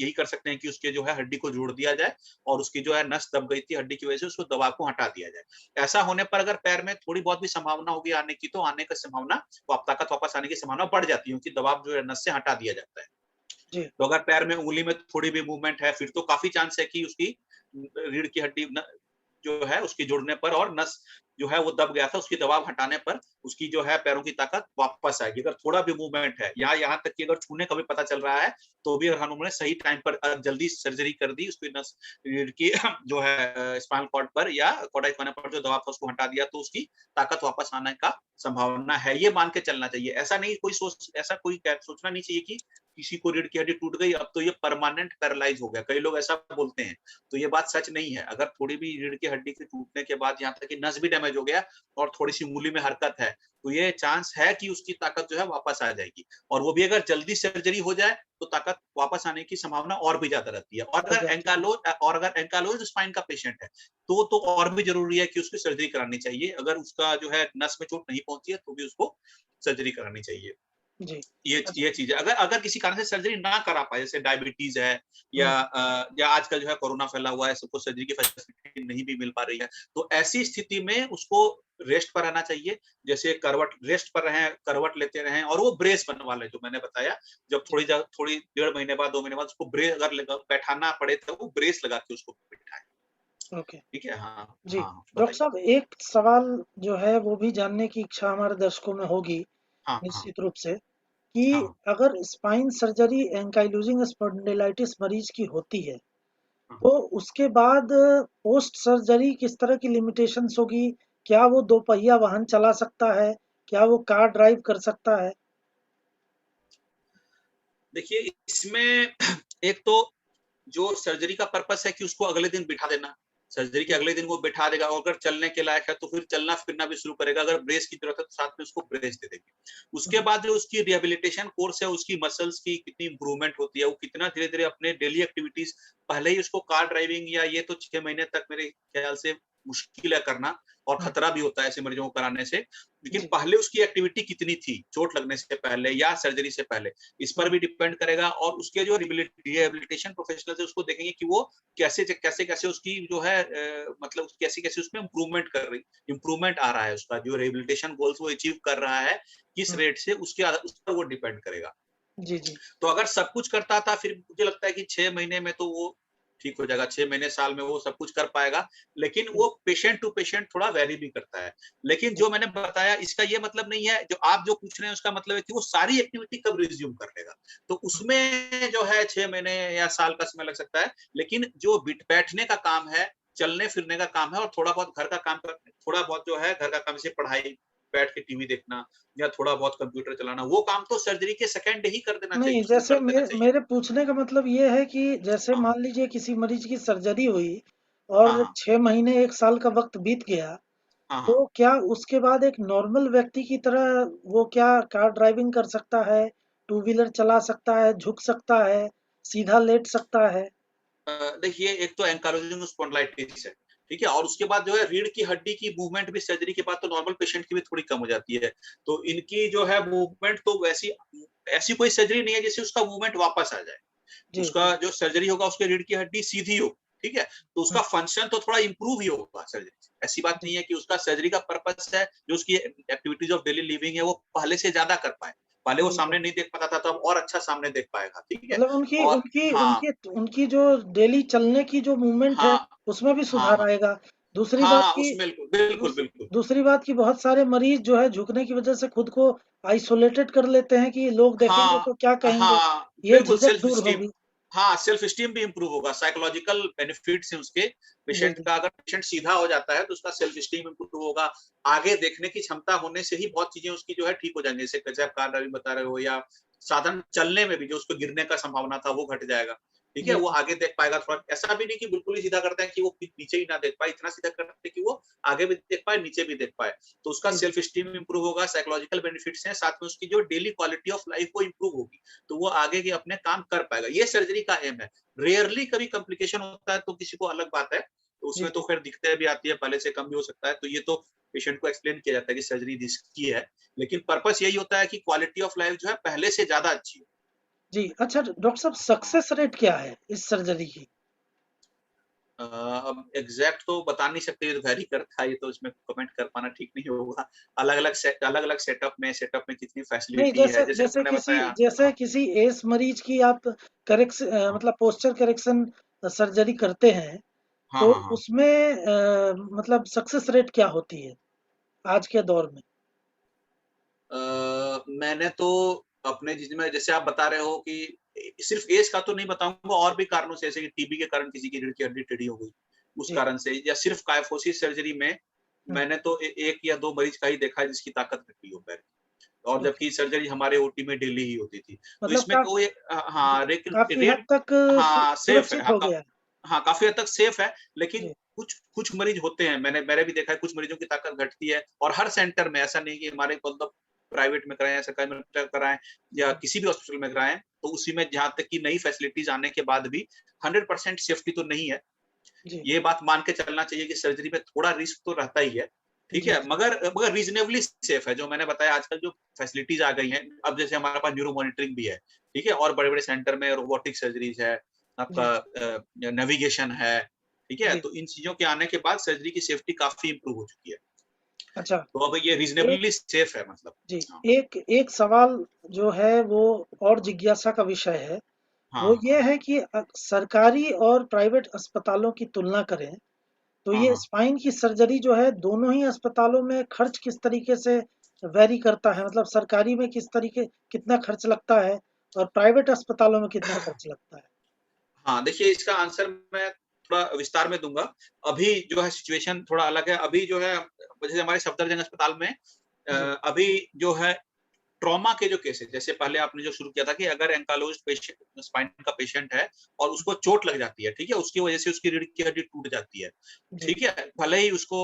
यही कर सकते हैं कि उसके जो है हड्डी को जोड़ दिया जाए और उसकी जो है नस दब गई थी हड्डी की वजह से उसको दबाव को हटा दिया जाए। ऐसा होने पर अगर पैर में थोड़ी बहुत भी संभावना होगी आने की तो आने की संभावना ताकत वापस आने की संभावना बढ़ जाती है क्योंकि दबाव जो है नस से हटा दिया जाता है। जी, तो अगर पैर में उँगली में थोड़ी भी मूवमेंट है फिर तो काफ़ी चांस है कि उसकी रीढ़ की हड्डी न जो है उसके जुड़ने पर और नस जो है वो दब गया था, उसकी दबाव हटाने पर उसकी जो है पैरों की ताकत वापस आएगी। अगर थोड़ा भी मूवमेंट है या यहाँ तक कि अगर छूने का भी पता चल रहा है, तो भी अगर उन्होंने सही टाइम पर जल्दी सर्जरी कर दी, उसकी नस रीढ़ की जो है स्पाइनल कॉर्ड पर या कॉर्ड इक्वाना पर जो दबाव था उसको हटा दिया, तो उसकी ताकत वापस आने का संभावना है। ये मान के चलना चाहिए। ऐसा कोई सोचना नहीं चाहिए कि किसी को रीढ़ की हड्डी टूट गई, अब तो ये परमानेंट पैरालाइज़ हो गया। कई लोग ऐसा बोलते हैं। तो ये बात सच नहीं है। अगर थोड़ी भी रीढ़ की हड्डी के टूटने के बाद यहाँ तक कि नस भी डैमेज हो गया और थोड़ी-सी उँगली में हरकत है, तो ये चांस है कि उसकी ताकत जो है वापस आ जाएगी और वो भी अगर जल्दी सर्जरी हो जाए, तो ताकत वापस आने की संभावना और भी ज़्यादा रहती है बढ़ जाती है। और अगर एंकाइलोज्ड स्पाइन का पेशेंट है, तो और भी ज़रूरी है कि उसकी सर्जरी करानी चाहिए। अगर उसका जो है नस में चोट नहीं पहुँची है, तो भी उसको सर्जरी करानी चाहिए। जी, ये चीज़ है। अगर अगर किसी कारण से सर्जरी ना करा पाए, जैसे डायबिटीज़ है हुँ, या आजकल जो है कोरोना फैला हुआ है, सबको सर्जरी की फैसिलिटी नहीं भी मिल पा रही है, तो ऐसी स्थिति में उसको रेस्ट पर रहना चाहिए। जैसे रेस्ट पर रहें, करवट लेते रहें और वो ब्रेस बनवा लें, जो मैंने बताया। जब जी, थोड़ी डेढ़ महीने बाद, 2 महीने बाद उसको अगर बैठाना पड़े, तो वो ब्रेस लगा के उसको बिठाएँ। ओके। ठीक है? हाँ, जी, हाँ, डॉक्टर बताइए। साहब एक सवाल जो है वो भी जानने की इच्छा हमारे दर्शकों में होगी, हाँ, हाँ, निश्चित रूप से, कि हाँ, अगर स्पाइन सर्जरी एंकाइलोजिंग स्पॉन्डिलाइटिस मरीज की होती है, हाँ। तो उसके बाद पोस्ट सर्जरी किस तरह की लिमिटेशंस होगी? क्या वो 2 पहिया वाहन चला सकता है? क्या वो कार ड्राइव कर सकता है? देखिए इसमें एक तो जो सर्जरी का पर्पस है कि उसको अगले दिन बिठा देना, सर्जरी के जी, अगले दिन वो बिठा देगा और अगर चलने के लायक है तो फिर चलना फिरना भी शुरू करेगा, अगर ब्रेस की जरूरत है तो साथ में उसको ब्रेस दे देंगे। उसके जी, बाद जो उसकी रिहेबिलिटेशन कोर्स है, उसकी मसल्स की कितनी इंप्रूवमेंट होती है, वो कितना धीरे धीरे अपने डेली एक्टिविटीज, पहले ही उसको कार ड्राइविंग या ये तो 6 महीने तक मेरे ख्याल से मुश्किल है करना, और हुँ, खतरा भी होता है ऐसे मरीजों को कराने से, लेकिन जी, पहले उसकी एक्टिविटी कितनी थी चोट लगने से पहले या सर्जरी से पहले, इस पर हुँ, भी डिपेंड करेगा। और उसके जो रिहेबिलिटेशन प्रोफेशनल है उसको देखेंगे कि वो कैसे उसकी जो है मतलब कैसे उसमें इम्प्रूवमेंट आ रहा है, उसका जो रिहेबिलिटेशन गोल्स वो अचीव कर रहा है किस हुँ, रेट से, उस पर वो डिपेंड करेगा। जी, जी, तो अगर सब कुछ करता था फिर मुझे लगता है कि 6 महीने में तो वो ठीक हो जाएगा, 6 महीने साल में वो सब कुछ कर पाएगा, लेकिन जी, वो पेशेंट टू पेशेंट थोड़ा वेरी भी करता है। लेकिन जी, जो मैंने बताया इसका ये मतलब नहीं है, जो आप जो पूछ रहे हैं उसका मतलब है कि वो सारी एक्टिविटी कब रिज्यूम कर लेगा, तो हुँ, उसमें जो है 6 महीने या साल का समय लग सकता है। लेकिन जो बैठने का काम है, चलने फिरने का काम है और थोड़ा बहुत घर का काम कर, थोड़ा बहुत जो है घर का काम, जैसे पढ़ाई, बैठ के टीवी देखना या थोड़ा बहुत कंप्यूटर चलाना, वो काम तो सर्जरी के सेकंड डे ही कर देना चाहिए, नहीं, उस दिन जैसे कर देना चाहिए। मेरे पूछने का मतलब ये है कि जैसे हाँ, मान लीजिए किसी मरीज की सर्जरी हुई हाँ, और हाँ, 6 महीने 1 साल का वक़्त बीत गया, हाँ, हाँ। तो क्या उसके बाद एक नॉर्मल व्यक्ति की तरह वो क्या कार ड्राइविंग कर सकता है, टू व्हीलर चला सकता है, झुक सकता है, सीधा लेट सकता है? देखिए एक तो एंकाइलोजिंग स्पॉन्डिलाइटिस है, ठीक है? और उसके बाद जो है रीढ़ की हड्डी की मूवमेंट भी सर्जरी के बाद तो नॉर्मल पेशेंट की भी थोड़ी कम हो जाती है। तो इनकी जो है मूवमेंट तो वैसी ऐसी कोई सर्जरी नहीं है जिससे उसका मूवमेंट वापस आ जाए। जी, उसका जी। जो सर्जरी होगा उसकी रीढ़ की हड्डी सीधी हो, ठीक है? तो हुँ, उसका फंक्शन तो थोड़ा इम्प्रूव ही होगा सर्जरी से। ऐसी बात जी, नहीं है कि उसका सर्जरी का पर्पस है, जो उसकी एक्टिविटीज़ ऑफ डेली लिविंग है वो पहले से ज़्यादा कर पाए। पहले वो बिल्कुल। सामने नहीं देख पाता था, तो अब और अच्छा सामने देख पाएगा, ठीक है? मतलब उनकी और उनकी हाँ, उनकी उनकी जो डेली चलने की जो मूवमेंट है, हाँ, उसमें भी हाँ, सुधार हाँ। आएगा। दूसरी बात हाँ, कि उसमें बिल्कुल, दूस बिल्कुल। दूसरी बात कि बहुत सारे मरीज़ जो है झुकने की वज़ह से खुद को आइसोलेटेड कर लेते हैं कि लोग देखेंगे हाँ, तो क्या कहेंगे? हाँ, ये बिल्कुल झिझक सेल्फ दूर एस्टीम, होगी। हाँ, सेल्फ एस्टीम भी इम्प्रूव होगा, साइकोलॉजिकल बेनिफिट्स हैं उसके। जी, पेशेंट जी। का अगर पेशेंट सीधा हो जाता है तो उसका सेल्फ एस्टीम इम्प्रूव होगा। आगे देखने की क्षमता होने से ही बहुत चीज़ें उसकी जो है ठीक हो जाएँगी। जैसे आप कार ड्राइविंग बता रहे हो या साधन चलने में भी जो उसको गिरने का संभावना था वो घट जाएगा। ठीक है? जी, वो जी। आगे देख पाएगा थोड़ा, ऐसा भी नहीं कि बिल्कुल ही सीधा करते हैं कि वो पीछे ही ना देख पाए, इतना सीधा करते हैं कि वो आगे भी देख पाए, नीचे भी देख पाए। तो उसका जी, जी। सेल्फ एस्टीम इम्प्रूव होगा, साइकोलॉजिकल बेनिफिट्स हैं, साथ में उसकी जो डेली क्वालिटी ऑफ लाइफ वो इम्प्रूव होगी। तो वो आगे के अपने काम कर पाएगा। ये सर्जरी का एम है। रेयरली कभी कॉम्प्लिकेशन होता है तो किसी को अलग बात है। तो जी, उसमें तो जी। खैर दिक्कतें भी आती है, पहले से कम भी हो सकता है। तो ये तो पेशेंट को एक्सप्लेन किया जाता है कि सर्जरी रिस्की है। लेकिन पर्पस यही होता है कि क्वालिटी ऑफ लाइफ जो है पहले से ज़्यादा अच्छी हो। जी, अच्छा डॉक्टर साहब हाँ। सक्सेस रेट क्या है इस सर्जरी की? अब एग्ज़ैक्ट तो बता नहीं सकते, ये तो वेरी करता है, ये तो इसमें कमेंट कर पाना ठीक नहीं होगा। अलग-अलग सेटअप में कितनी नहीं, फैसिलिटी है, जैसे मैंने बताया। जैसे हाँ, किसी एज मरीज की आप हाँ। मतलब पोस्चर करेक्शन सर्जरी करते हैं, हाँ, तो हाँ, हाँ। उसमें मतलब सक्सेस रेट क्या होती है आज के दौर में? मैंने तो अपने जिसमें जैसे आप बता रहे हो कि सिर्फ एज का तो नहीं बताऊँगा, और भी कारणों से, जैसे कि टीबी के कारण किसी की रीढ़ की हड्डी टेढ़ी हो गई, उस जी। कारण से, या सिर्फ कायफ़ोसिस सर्जरी में हुँ, मैंने तो 1 या 2 मरीज़ का ही देखा है जिसकी ताकत घटी हो पैर की। और ओके। जबकि सर्जरी हमारे ओटी में डेली ही होती थी। तो मतलब इसमें कोई जी, हाँ, लेकिन काफ़ी हद रेट तक हाँ, सेफ है। सुरक्षित हो गया है। हाँ, काफ़ी हद तक सेफ है, लेकिन जी, कुछ कुछ मरीज़ होते हैं, मैंने भी देखा है, कुछ मरीज़ों की ताकत घटती है, और हर सेंटर में ऐसा नहीं कि हमारे मतलब प्राइवेट में कराएँ या सरकारी में कराएँ या हुँ, किसी भी हॉस्पिटल में कराएँ, तो उसी में जहाँ तक कि नई फैसिलिटीज़ आने के बाद भी 100% सेफ्टी तो नहीं है। जी, ये बात मान के चलना चाहिए कि सर्जरी में थोड़ा रिस्क तो रहता ही है, ठीक जी, है? जी, मगर रीज़नेबली सेफ है, जो मैंने बताया आजकल जो फैसिलिटीज़ आ गई हैं, अब जैसे हमारे पास न्यूरो मॉनिटरिंग भी है, ठीक है? और बड़े-बड़े सेंटर में रोबोटिक सर्जरीज़ है, आपका जी, नेविगेशन है, ठीक है? जी। तो इन चीज़ों के आने के बाद सर्जरी की सेफ्टी काफ़ी इम्प्रूव हो चुकी है। अच्छा, तो अब ये एक रीज़नेबली सेफ है मतलब। जी, हाँ। एक एक सवाल जो है वो और जिज्ञासा का विषय है, हाँ, वो ये हाँ। है कि सरकारी और प्राइवेट अस्पतालों की तुलना करें, तो हाँ, ये हाँ। स्पाइन की सर्जरी जो है दोनों ही अस्पतालों में खर्च किस तरीके से वैरी करता है? मतलब सरकारी में कितना खर्च लगता है और प्राइवेट अस्पतालों में कितना खर्च लगता है? हाँ, देखिए इसका आंसर मैं थोड़ा विस्तार में दूँगा। अभी जो है सिचुएशन थोड़ा अलग है। अभी जो है जैसे हमारे सफदरजंग अस्पताल में जी, अभी जो है ट्रॉमा के जो केसेस, जैसे पहले आपने जो शुरू किया था कि अगर एंकालोज्ड पेशेंट, स्पाइन का पेशेंट है और उसको चोट लग जाती है, ठीक है, उसकी वजह से उसकी रीढ़ की हड्डी टूट जाती है, जी। ठीक है, भले ही उसको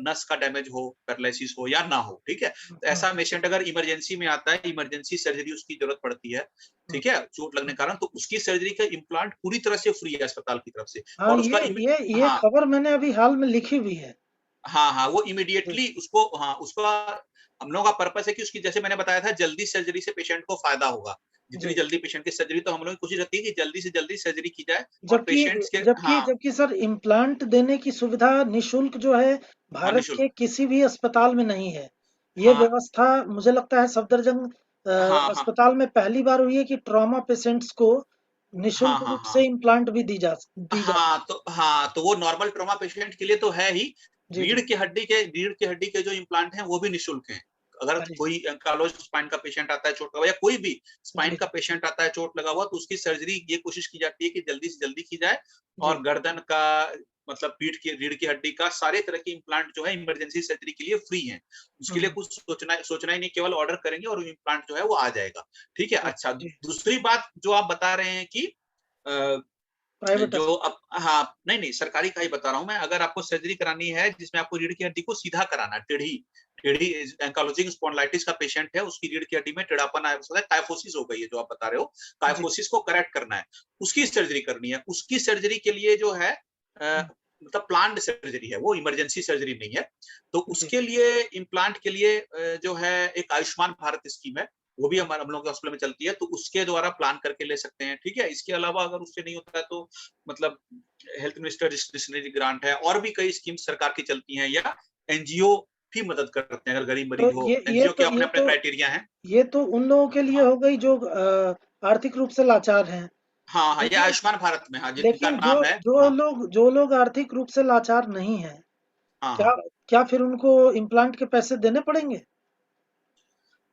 नस का डैमेज हो, पैरालिसिस हो या ना हो, ठीक है, तो हाँ, ऐसा पेशेंट अगर इमरजेंसी में आता है, इमरजेंसी सर्जरी उसकी जरूरत पड़ती है, हाँ, ठीक है, चोट लगने के कारण, तो उसकी सर्जरी का इम्प्लांट पूरी तरह से फ्री है अस्पताल की तरफ से, हाँ, और उसका ये हाँ खबर मैंने अभी हाल में लिखी हुई है। हाँ हाँ, वो जी, इमीडिएटली उसको, हाँ उसका, हम लोगों का पर्पस है कि उसकी, जैसे मैंने बताया था, जल्दी सर्जरी से पेशेंट को फायदा होगा, जितनी जी। जल्दी पेशेंट की सर्जरी, तो हम लोग की कोशिश रहती है कि जल्दी से जल्दी सर्जरी की जाए और जबकि पेशेंट्स के, जबकि हाँ जबकि सर इम्प्लांट देने की सुविधा निःशुल्क जो है हाँ भारत निःशुल्क, के किसी भी अस्पताल में नहीं है। ये हाँ व्यवस्था मुझे लगता है सफदरजंग हाँ हाँ अस्पताल में पहली बार हुई है कि ट्रॉमा पेशेंट्स को हाँ निःशुल्क हाँ रूप हाँ से इम्प्लांट भी दी जाती है। हाँ, तो वो नॉर्मल ट्रॉमा पेशेंट के लिए तो है ही, जी, जी। रीढ़ की हड्डी के जो इम्प्लांट हैं वो भी निःशुल्क हैं। अगर अरे! कोई एंकालोज्ड स्पाइन का पेशेंट आता है चोट लगा हुआ, या कोई भी स्पाइन जी, का पेशेंट आता है चोट लगा हुआ, तो उसकी सर्जरी ये कोशिश की जाती है कि जल्दी से जल्दी की जाए, जी। और गर्दन का, मतलब पीठ की, रीढ़ की हड्डी का, सारे तरह के इम्प्लांट जो है इमरजेंसी सर्जरी के लिए फ्री हैं। हुँ, उसके लिए हुँ। कुछ सोचना ही नहीं, केवल ऑर्डर करेंगे और इम्प्लांट जो है वो आ जाएगा। ठीक है? जी, अच्छा, जी। दूसरी बात जो आप बता रहे हैं कि अ, प्राइवेट जो अस्प अब, हाँ, नहीं, सरकारी का ही बता रहा हूँ मैं। अगर आपको सर्जरी करानी है जिसमें आपको रीढ़ की हड्डी को सीधा कराना है, टेढ़ी टेढ़ी एंकाइलोजिंग स्पॉन्डिलाइटिस का पेशेंट है, उसकी रीढ़ की हड्डी में टेढ़ापन आया, कायफोसिस हो गई है जो आप बता रहे हो, जी। कायफोसिस को करेक्ट करना है, उसकी सर्जरी करनी है। उसकी सर्जरी के लिए जो है हुँ, मतलब प्लान्ड सर्जरी है, वो इमरजेंसी सर्जरी नहीं है। तो जी, उसके लिए, इम्प्लांट के लिए जो है एक आयुष्मान भारत स्कीम है, वो भी हम लोग के हॉस्पिटल में चलती है, तो उसके द्वारा प्लान करके ले सकते हैं, ठीक है? इसके अलावा अगर उससे नहीं होता है तो मतलब हेल्थ मिनिस्टर डिस्क्रिशनरी ग्रांट है, और भी कई स्कीम सरकार की चलती हैं, या एनजीओ भी मदद करते हैं अगर गरीब तो मरीज हो। एनजीओ के अपने अपने क्राइटेरिया हैं। ये तो उन लोगों के लिए हाँ हो गई जो आर्थिक रूप से लाचार हैं। हाँ हाँ, ये लेकिन आयुष्मान भारत में, हाँ, जिनका लेकिन जो नाम है। जो हाँ लोग जो लोग आर्थिक रूप से लाचार नहीं हैं, हाँ क्या हाँ। क्या फिर उनको इम्प्लांट के पैसे देने पड़ेंगे?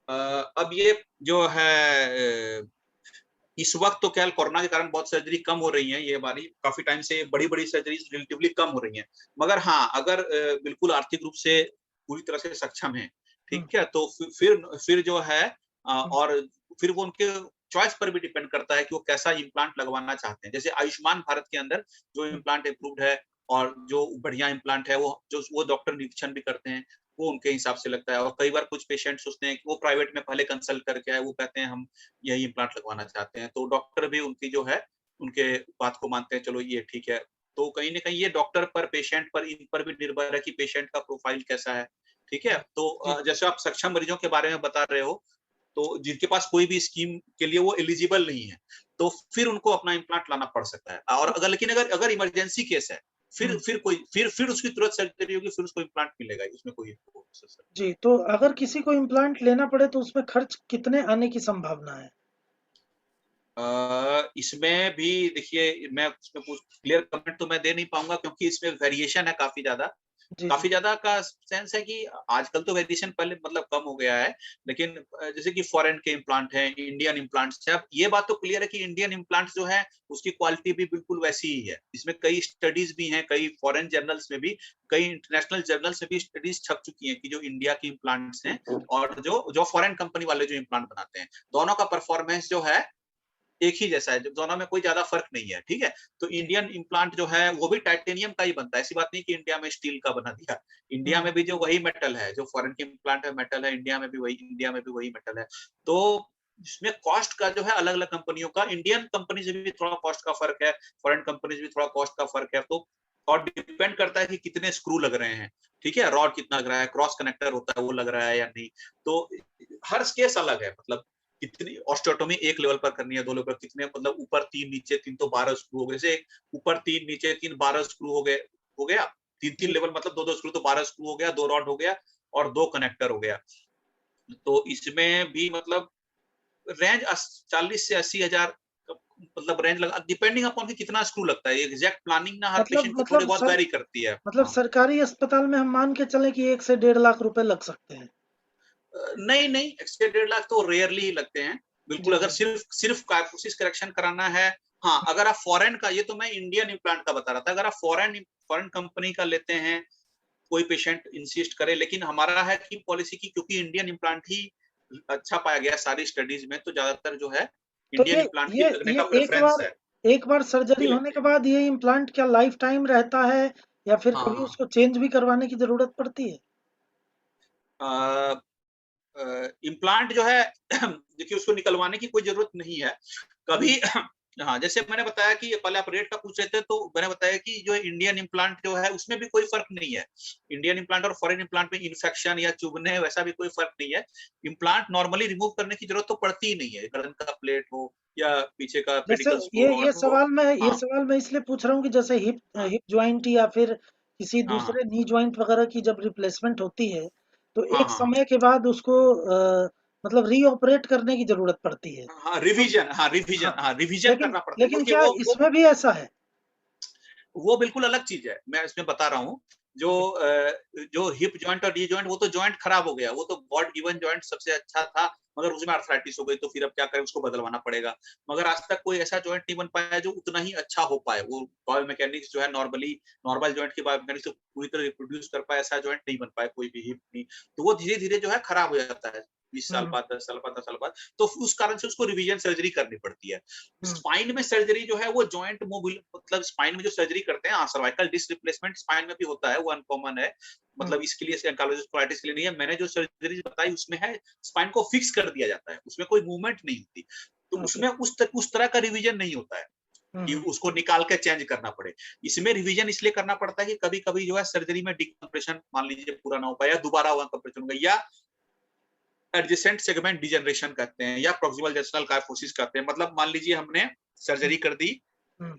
अब ये जो है इस वक्त तो क्या, कोरोना के कारण बहुत सर्जरी कम हो रही है, ये हमारी काफी टाइम से बड़ी बड़ी सर्जरीज रिलेटिवली कम हो रही हैं, मगर हाँ, अगर बिल्कुल आर्थिक रूप से पूरी तरह से सक्षम है, हुँ, ठीक है, तो फिर जो है हुँ, और फिर वो उनके चॉइस पर भी डिपेंड करता है कि वो कैसा इम्प्लांट लगवाना चाहते हैं। जैसे आयुष्मान भारत के अंदर जो हुँ, इम्प्लांट अप्रूव्ड है और जो बढ़िया इम्प्लांट है, वो डॉक्टर निरीक्षण भी करते हैं, वो उनके हिसाब से लगता है। और कई बार कुछ पेशेंट सोचते हैं कि वो प्राइवेट में पहले कंसल्ट करके आए, वो कहते हैं हम यही इम्प्लांट लगवाना चाहते हैं, तो डॉक्टर भी उनकी जो है, उनके बात को मानते हैं, चलो ये ठीक है। तो कहीं न कहीं ये डॉक्टर पर, पेशेंट पर, इन पर भी निर्भर है कि पेशेंट का प्रोफाइल कैसा है, ठीक है? जी, तो जी, जैसे आप सक्षम मरीजों के बारे में बता रहे हो, तो जिनके पास कोई भी स्कीम के लिए वो एलिजिबल नहीं है, तो फिर उनको अपना इम्प्लांट लाना पड़ सकता है। और तो अगर, लेकिन अगर अगर इमरजेंसी केस है, हुँ, फिर उसकी तुरंत सर्जरी होगी, फिर उसको इम्प्लांट मिलेगा, इसमें कोई वो जी, तो अगर किसी को इम्प्लांट लेना पड़े तो उसमें खर्च कितने आने की संभावना है? इसमें भी देखिए, मैं उसमें कुछ क्लियर कमेंट तो मैं दे नहीं पाऊँगा, क्योंकि इसमें वेरिएशन है काफ़ी ज़्यादा। जी, जी, काफ़ी ज़्यादा का सेंस है कि आजकल तो वेरिएशन पहले मतलब कम हो गया है, लेकिन जैसे कि फॉरेन के इम्प्लांट हैं, इंडियन इम्प्लांट्स हैं। अब ये बात तो क्लियर है कि इंडियन इम्प्लांट्स जो है, उसकी क्वालिटी भी बिल्कुल वैसी ही है। इसमें कई स्टडीज़ भी हैं, कई फॉरेन जर्नल्स में भी, कई इंटरनेशनल जर्नल्स में भी स्टडीज़ छप चुकी हैं कि जो इंडिया की इम्प्लांट्स हैं और जो जो फॉरेन कंपनी वाले जो इम्प्लांट बनाते हैं, दोनों का परफॉर्मेंस जो है एक ही जैसा है, दोनों में कोई ज़्यादा फ़र्क नहीं है, ठीक है? तो जी। इंडियन इम्प्लांट जो है, वो भी टाइटेनियम का ही बनता है, ऐसी बात नहीं कि इंडिया में स्टील का बना दिया। इंडिया हुँ, में भी जो वही मेटल है, जो फ़ॉरेन की इम्प्लांट है मेटल है, इंडिया में भी वही मेटल है। तो इसमें कॉस्ट का जो है अलग-अलग कंपनियों का, इंडियन कंपनी से भी थोड़ा कॉस्ट का फ़र्क है, फ़ॉरेन कंपनी से भी थोड़ा कॉस्ट का फ़र्क है, तो और डिपेंड करता है कि कितने स्क्रू लग रहे हैं, ठीक है? रॉड कितना लग रहा है, क्रॉस कनेक्टर होता है, वो लग रहा है या नहीं। तो हर केस अलग है, मतलब कितनी ऑस्टियोटोमी एक लेवल पर करनी है, 2 लेवल पर कितने, मतलब ऊपर 3 नीचे 3, तो 12 स्क्रू हो गए। जैसे ऊपर 3 नीचे 3, 12 स्क्रू हो गया। 3-3 जी। लेवल मतलब 2-2 स्क्रू, तो 12 स्क्रू हो गया, 2 रॉड हो गया और 2 कनेक्टर हो गया। तो इसमें भी मतलब रेंज 40 से 80,000 मतलब रेंज लगा, डिपेंडिंग अपॉन कि कितना स्क्रू लगता है। एग्जैक्ट प्लानिंग ना हर मतलब पेशेंट की थोड़ी मतलब बहुत सर वैरी करती है। मतलब हाँ। सरकारी अस्पताल में हम मान के चलें कि 1 से 1.5 लाख रुपए लग सकते हैं। नहीं, नहीं, 1 से 1.5 लाख तो रेयरली ही लगते हैं। बिल्कुल, जी, अगर जी। सिर्फ़ सिर्फ़ काइफ़ोसिस करेक्शन कराना है, हाँ, अगर आप फ़ॉरेन का, ये तो मैं इंडियन इम्प्लांट का बता रहा था। अगर आप फ़ॉरेन कंपनी का लेते हैं, कोई पेशेंट इंसिस्ट करे, लेकिन हमारा है कि पॉलिसी की, क्योंकि इंडियन इम्प्लांट ही अच्छा पाया गया सारी स्टडीज में, तो ज्यादातर जो है तो इंडियन इम्प्लांट की ये लगने ये का एक प्रेफरेंस बार है। एक बार सर्जरी ये होने लगते के हैं। बाद ये इम्प्लांट क्या लाइफ टाइम रहता है, या फिर हाँ कभी हाँ। उसको चेंज भी करवाने की जरूरत पड़ती है? इम्प्लांट जो है देखिए उसको निकलवाने की कोई जरूरत नहीं है हम्म, कभी। हाँ, जैसे मैंने बताया कि पहले आप रेट का पूछ रहे थे, तो मैंने बताया कि जो इंडियन इम्प्लांट जो है उसमें भी कोई फर्क नहीं है। इंडियन इम्प्लांट और फॉरेन इम्प्लांट में इन्फेक्शन या चुभने वैसा भी कोई फर्क नहीं है। इम्प्लांट नॉर्मली रिमूव करने की जरूरत तो पड़ती ही नहीं है, गर्दन का प्लेट हो या पीछे का जैसे पेडिकल्स को, ये रॉड हो। ये हाँ सवाल मैं इसलिए पूछ रहा हूँ कि जैसे हिप हाँ हिप ज्वाइंट या फिर किसी हाँ हाँ दूसरे नी ज्वाइंट वगैरह की जब रिप्लेसमेंट होती है, तो हाँ एक हाँ समय के बाद उसको मतलब रीऑपरेट करने की जरूरत पड़ती है। हाँ तो रिवीजन, हाँ हाँ, रिवीजन, हाँ रिवीजन करना पड़ता है। लेकिन देखिए क्या वो इसमें भी ऐसा है? वो बिल्कुल अलग चीज है, मैं इसमें बता रहा हूँ। जो जी। जो हिप जॉइंट और डी जॉइंट, वो तो जॉइंट खराब हो गया, वो तो गॉड गिवन जॉइंट सबसे अच्छा था, मगर उसमें आर्थराइटिस हो गई, तो फिर अब क्या करें, उसको बदलवाना पड़ेगा। मगर आज तक कोई ऐसा जॉइंट नहीं बन पाया जो उतना ही अच्छा हो पाए। वो बायोमैकेनिक्स जो है नॉर्मली, नॉर्मल जॉइंट की बायोमैकेनिक्स पूरी तरह रिप्रोड्यूस कर पाए, ऐसा जॉइंट नहीं बन पाया कोई भी हिप नहीं। तो वो धीरे धीरे जो है खराब हो जाता है, 20 साल हम्म बाद, 10 साल बाद, 10 साल बाद। तो उस कारण से उसको रिवीजन सर्जरी करनी पड़ती है। हम्म स्पाइन में सर्जरी जो है वो जॉइंट मोबिल, मतलब स्पाइन में जो सर्जरी करते हैं, सर्वाइकल डिस्क रिप्लेसमेंट स्पाइन में भी होता है, वो अनकॉमन है। हम्म मतलब इसके लिए एंकाइलोसिस कोलाइटिस के लिए नहीं है। मैंने जो सर्जरी बताई उसमें है स्पाइन को फिक्स कर दिया जाता है, उसमें कोई मूवमेंट नहीं होती। तो ओके। उसमें उस तरह का रिवीजन नहीं होता है कि हम्म उसको निकाल के चेंज करना पड़े। इसमें रिवीजन इसलिए करना पड़ता है कि कभी कभी जो है सर्जरी में डिकम्प्रेशन मान लीजिए पूरा ना हो पाया, दोबारा हुआ कंप्रेशन हो गया, या एडजेसेंट सेगमेंट डिजनरेशन कहते हैं, या प्रॉक्सिमल जंक्शनल काइफोसिस कहते हैं। मतलब मान लीजिए हमने हम्म सर्जरी कर दी हम्म,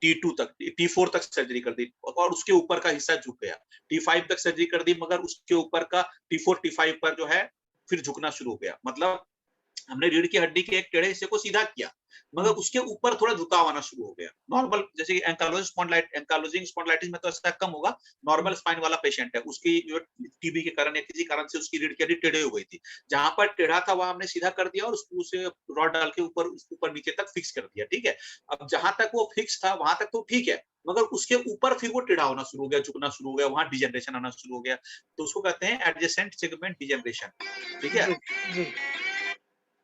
T2 तक, T4 तक सर्जरी कर दी और उसके ऊपर का हिस्सा झुक गया। T5 तक सर्जरी कर दी, मगर उसके ऊपर का T4 T5 पर जो है फिर झुकना शुरू हो गया। मतलब हमने रीढ़ की हड्डी के एक टेढ़े हिस्से को सीधा किया, मगर हम्म, उसके ऊपर थोड़ा झुकाव आना शुरू हो गया। नॉर्मल जैसे कि एंकालोजिंग स्पॉन्डिलाइटिस में तो ऐसा कम होगा। नॉर्मल हम्म, स्पाइन वाला पेशेंट है, उसकी जो टीबी के कारण या किसी कारण से उसकी रीढ़ की हड्डी टेढ़े हो गई थी। जहां पर टेढ़ा था वहां हमने सीधा कर दिया और उसे रॉड डाल के ऊपर नीचे तक फिक्स कर दिया। ठीक है। अब जहां तक वो फिक्स था वहां तक तो ठीक है, मगर उसके ऊपर फिर वो टेढ़ा होना शुरू हो गया, झुकना शुरू हो गया, वहां डिजनरेशन आना शुरू हो गया। तो उसको कहते हैं एडजेसेंट सेगमेंट डिजनरेशन। ठीक है। जी जी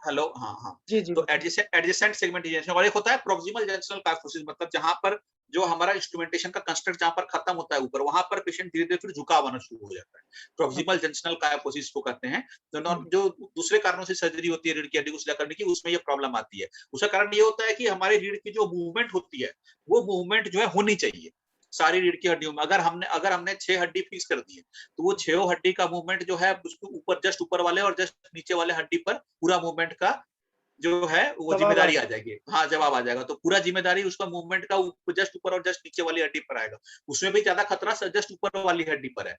हेलो, हाँ हाँ। जी जी तो बताइए। एडजेसेंट सेगमेंट डिवीजन, और एक होता है प्रोक्सिमल जंक्शनल काइफोसिस, मतलब जहां पर जो हमारा इंस्ट्रूमेंटेशन का कंस्ट्रक्ट जहां पर खत्म होता है ऊपर, वहां पर पेशेंट धीरे धीरे फिर झुकाव आना शुरू हो जाता है। Proximal okay. जंक्शनल काइफोसिस को कहते हैं। हम्म जो दूसरे कारणों से सर्जरी होती है रीढ़ की हड्डी को सीधा करने की, उसमें ये प्रॉब्लम आती है। उसका कारण ये होता है कि हमारी रीढ़ की जो मूवमेंट होती है, वो मूवमेंट जो है होनी चाहिए सारी रीढ़ की हड्डियों में। अगर हमने 6 हड्डी फिक्स कर दी है, तो वो 6 हड्डी का मूवमेंट जो है उसके ऊपर, जस्ट ऊपर वाले और जस्ट नीचे वाले हड्डी पर पूरा मूवमेंट का जो है वो दबाव आ जिम्मेदारी आ जाए। जाएगी। हाँ, जवाब आ जाएगा, तो पूरा जिम्मेदारी उसका मूवमेंट का जस्ट ऊपर और जस्ट नीचे वाली हड्डी पर आएगा। उसमें भी ज्यादा खतरा जस्ट ऊपर वाली हड्डी पर है।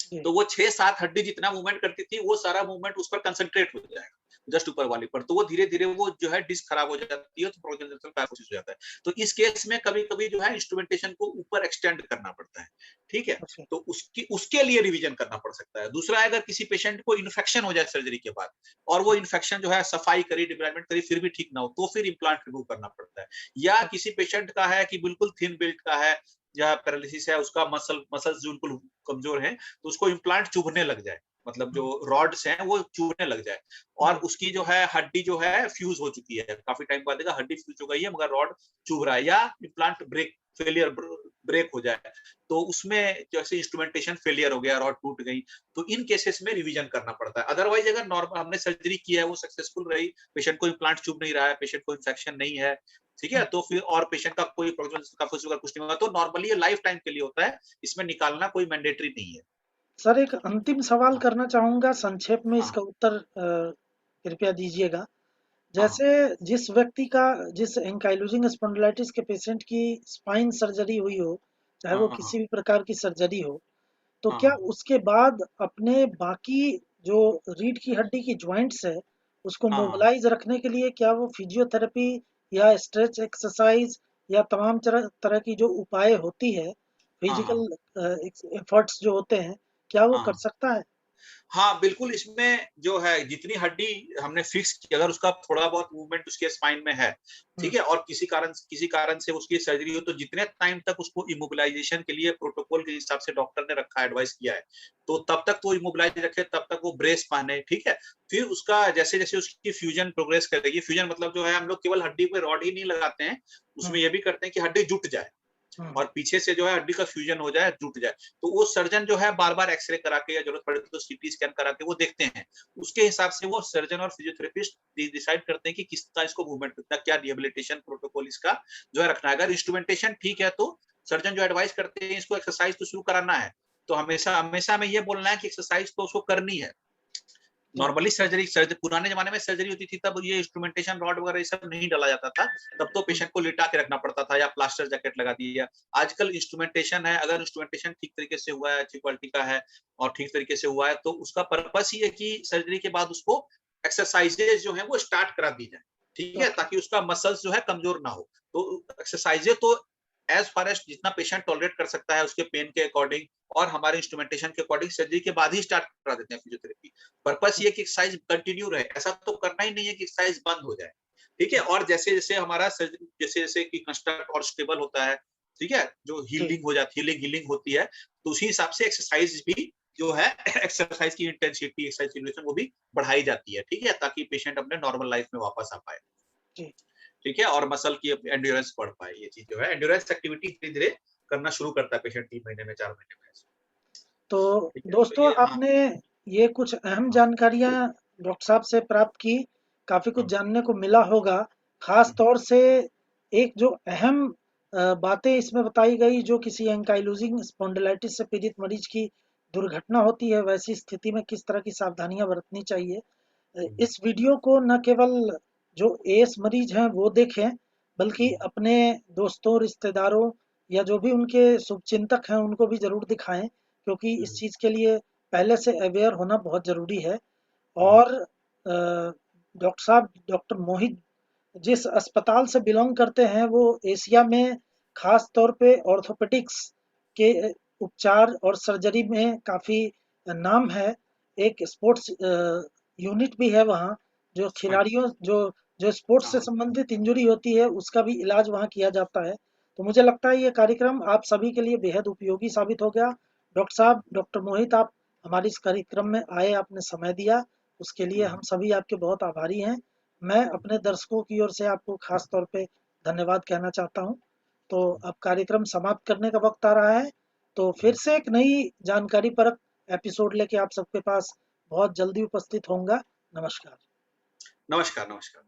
जी। तो वो 6-7 हड्डी जितना मूवमेंट करती थी, वो सारा मूवमेंट उस पर कंसंट्रेट हो जाएगा जस्ट ऊपर वाली पर। तो वो धीरे धीरे वो जो है डिस्क खराब हो जाती है, तो प्रोजेक्शन काइफोसिस हो जाता है। तो इस केस में कभी कभी जो है इंस्ट्रूमेंटेशन को ऊपर एक्सटेंड करना पड़ता है। ठीक है। ओके। तो उसके लिए रिवीजन करना पड़ सकता है। दूसरा, अगर किसी पेशेंट को इन्फेक्शन हो जाए सर्जरी के बाद, और वो इन्फेक्शन जो है सफाई करी, डिब्राइडमेंट करी, फिर भी ठीक ना हो, तो फिर इम्प्लांट रिमूव करना पड़ता है। या किसी पेशेंट का है कि बिल्कुल थिन बिल्ट का है, या पैरालिसिस है, उसका मसल्स जो बिल्कुल कमजोर है, तो उसको इम्प्लांट चुभने लग जाए, मतलब जो हम्म रॉड्स हैं वो चुभने लग जाए, और हम्म उसकी जो है हड्डी जो है फ्यूज हो चुकी है, काफी टाइम बाद देखा हड्डी फ्यूज हो गई है मगर रॉड चुभ रहा है, या इम्प्लांट ब्रेक हो जाए, तो उसमें जैसे इंस्ट्रूमेंटेशन फेलियर हो गया, रॉड टूट गई, तो इन केसेस में रिवीजन करना पड़ता है। अदरवाइज अगर नॉर्मल हमने सर्जरी की है, वो सक्सेसफुल रही, पेशेंट को इम्प्लांट चुभ नहीं रहा है, पेशेंट को इन्फेक्शन नहीं है, ठीक है, हम्म। तो फिर और पेशेंट का कोई प्रॉब्लम का कुछ नहीं होगा, तो नॉर्मली ये लाइफ टाइम के लिए होता है, इसमें निकालना कोई मैंडेटरी नहीं है। सर एक अंतिम सवाल हाँ करना चाहूंगा, संक्षेप में हाँ इसका उत्तर कृपया दीजिएगा। हाँ जैसे जिस एंकाइलोजिंग स्पॉन्डिलाइटिस के पेशेंट की स्पाइन सर्जरी हुई हो, चाहे हाँ वो हाँ किसी भी प्रकार की सर्जरी हो, तो हाँ क्या हाँ उसके बाद अपने बाकी जो रीढ़ की हड्डी की जॉइंट्स है, उसको हाँ हाँ मोबिलाइज रखने के लिए क्या वो फिजियोथेरेपी या स्ट्रेच एक्सरसाइज या तमाम तरह तरह की जो उपाय होती है, हाँ हाँ फिजिकल एफर्ट्स जो होते हैं, क्या वो हाँ कर हाँ। सकता है? हाँ, बिल्कुल इसमें जो है जितनी हड्डी हमने फिक्स की, अगर उसका थोड़ा बहुत मूवमेंट उसके स्पाइन में है, हुँ, ठीक है? और किसी कारण से उसकी सर्जरी हो, तो जितने टाइम तक उसको इम्मोबिलाइज़ेशन के लिए प्रोटोकॉल के हिसाब से डॉक्टर ने रखा है, एडवाइस किया है, तो तब तक वो इम्मोबिलाइज़ रखे, तब तक वो ब्रेस पहने, ठीक है? फिर उसका जैसे-जैसे उसकी फ्यूजन प्रोग्रेस करेगी, फ्यूजन मतलब जो है हम लोग केवल हड्डी पे रॉड ही नहीं लगाते हैं, उसमें हुँ, ये भी करते हैं कि हड्डी जुट जाए। हुँ, और पीछे से जो है हड्डी का फ्यूजन हो जाए, जुट जाए। तो वो सर्जन जो है बार-बार एक्स-रे करा के या ज़रूरत पड़े तो सीटी स्कैन करा के वो देखते हैं। उसके हिसाब से वो सर्जन और फिजियोथेरेपिस्ट डिसाइड करते हैं कि कितना इसको मूवमेंट कितना क्या रिहैबिलिटेशन प्रोटोकॉल इसका जो है रखना है। अगर इंस्ट्रूमेंटेशन ठीक है तो सर्जन जो एडवाइस करते हैं इसको एक्सरसाइज तो शुरू कराना है। तो हमेशा हमेशा हमें ये बोलना है कि एक्सरसाइज तो उसको करनी है। जी, नॉर्मली सर्जरी पुराने ज़माने में सर्जरी होती थी तब ये इंस्ट्रूमेंटेशन रॉड वगैरह ये सब नहीं डाला जाता था। तब तो हुँ, पेशेंट को लिटा के रखना पड़ता था या प्लास्टर जैकेट लगा दिया। आजकल इंस्ट्रूमेंटेशन है, अगर इंस्ट्रूमेंटेशन ठीक तरीके से हुआ है, अच्छी क्वालिटी का है और ठीक तरीके से हुआ है तो उसका पर्पस ही है कि सर्जरी के बाद उसको एक्सरसाइज़ेज़ जो हैं वो स्टार्ट करा दी जाएँ। ठीक है? ओके, ताकि उसका मसल्स जो है कमज़ोर ना हो। तो एक्सरसाइज़ेज़ तो एज़ फार एज़ जितना पेशेंट टॉलरेट कर सकता है उसके पेन के अकॉर्डिंग और हमारे इंस्ट्रूमेंटेशन के अकॉर्डिंग सर्जरी के बाद ही स्टार्ट करा देते हैं फिजियोथेरेपी। पर्पस ये है कि एक्सरसाइज कंटिन्यू रहे, ऐसा तो करना ही नहीं है कि एक्सरसाइज बंद हो जाए, ठीक है? जी, और जैसे-जैसे हमारा सर्जरी जैसे-जैसे कि कंस्ट्रक्ट और स्टेबल होता है, ठीक है? जो जी, हीलिंग हो जाती है, हीलिंग होती है, तो उसी हिसाब से एक्सरसाइज भी जो है एक्सरसाइज की इंटेंसिटी, एक्सरसाइज ड्यूरेशन वो भी बढ़ाई जाती है, ठीक है? ताकि पेशेंट अपने नॉर्मल लाइफ में वापस आ पाए, जी। ठीक है? और मसल की एंड्योरेंस बढ़ पाए, ये चीज़ जो है एंड्योरेंस एक्टिविटी धीरे-धीरे करना शुरू करता है पेशेंट 3 महीने में, 4 महीने में ऐसे, तो ठीक है? तो दोस्तों ये हाँ, आपने ये कुछ अहम हाँ, जानकारियाँ डॉक्टर साहब से प्राप्त की, काफ़ी कुछ हाँ, जानने को मिला होगा। ख़ास हुँ, तौर से एक जो अहम बातें इसमें बताई गई जो किसी एंकाइलोजिंग स्पॉन्डिलाइटिस से पीड़ित मरीज की दुर्घटना होती है, वैसी स्थिति में किस तरह की सावधानियाँ बरतनी चाहिए। हुँ, इस वीडियो को न केवल जो एड्स मरीज हैं वो देखें, बल्कि हुँ, अपने दोस्तों, रिश्तेदारों या जो भी उनके शुभचिंतक हैं उनको भी ज़रूर दिखाएँ, क्योंकि इस हुँ, चीज़ के लिए पहले से अवेयर होना बहुत ज़रूरी है। हुँ, और डॉक्टर साहब, डॉक्टर मोहित जिस अस्पताल से बिलॉन्ग करते हैं वो एशिया में खास तौर पे ऑर्थोपेडिक्स के उपचार और सर्जरी में काफ़ी नाम है। एक स्पोर्ट्स यूनिट भी है वहाँ, जो हाँ, खिलाड़ियों जो जो स्पोर्ट्स से हाँ, संबंधित इंजरी होती है उसका भी इलाज वहाँ किया जाता है। तो मुझे लगता है ये कार्यक्रम आप सभी के लिए बेहद उपयोगी साबित हो गया। डॉक्टर साहब, डॉक्टर मोहित, आप हमारे इस कार्यक्रम में आए, आपने समय दिया, उसके लिए हुँ, हम सभी आपके बहुत आभारी हैं। मैं अपने दर्शकों की ओर से आपको खास तौर पे धन्यवाद कहना चाहता हूँ। तो अब कार्यक्रम समाप्त करने का वक्त आ रहा है। तो फिर से एक नई जानकारी परक एपिसोड लेके आप सबके पास बहुत जल्दी उपस्थित होऊंगा। नमस्कार। नमस्कार, नमस्कार।